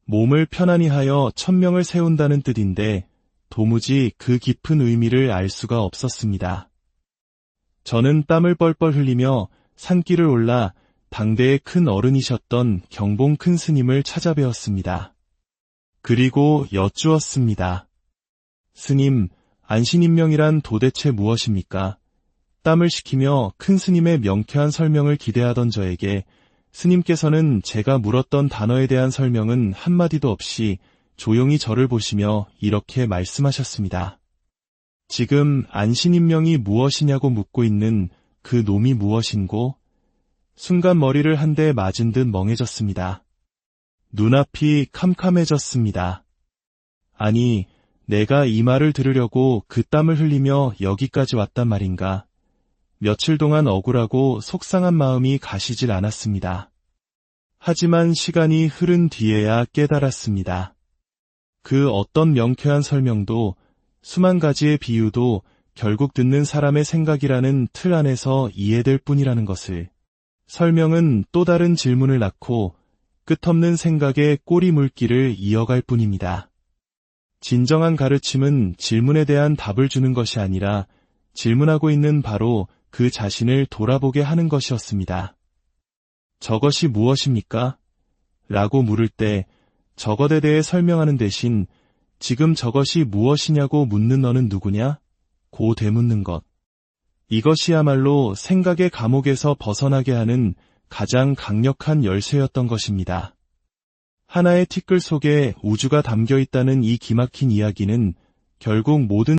몸을 편안히 하여 천명을 세운다는 뜻인데 도무지 그 깊은 의미를 알 수가 없었습니다. 저는 땀을 뻘뻘 흘리며 산길을 올라 당대의 큰 어른이셨던 경봉 큰 스님을 찾아뵈었습니다. 그리고 여쭈었습니다. 스님, 안신인명이란 도대체 무엇입니까? 땀을 식히며 큰 스님의 명쾌한 설명을 기대하던 저에게 스님께서는 제가 물었던 단어에 대한 설명은 한마디도 없이 조용히 저를 보시며 이렇게 말씀하셨습니다. 지금 안신인명이 무엇이냐고 묻고 있는 그 놈이 무엇인고? 순간 머리를 한 대 맞은 듯 멍해졌습니다. 눈앞이 캄캄해졌습니다. 아니, 내가 이 말을 들으려고 그 땀을 흘리며 여기까지 왔단 말인가? 며칠 동안 억울하고 속상한 마음이 가시질 않았습니다. 하지만 시간이 흐른 뒤에야 깨달았습니다. 그 어떤 명쾌한 설명도 수만 가지의 비유도 결국 듣는 사람의 생각이라는 틀 안에서 이해될 뿐이라는 것을. 설명은 또 다른 질문을 낳고 끝없는 생각의 꼬리물기를 이어갈 뿐입니다. 진정한 가르침은 질문에 대한 답을 주는 것이 아니라 질문하고 있는 바로 그 자신을 돌아보게 하는 것이었습니다. 저것이 무엇입니까? 라고 물을 때 저것에 대해 설명하는 대신 지금 저것이 무엇이냐고 묻는 너는 누구냐? 고 되묻는 것. 이것이야말로 생각의 감옥에서 벗어나게 하는 가장 강력한 열쇠였던 것입니다. 하나의 티끌 속에 우주가 담겨 있다는 이 기막힌 이야기는 결국 모든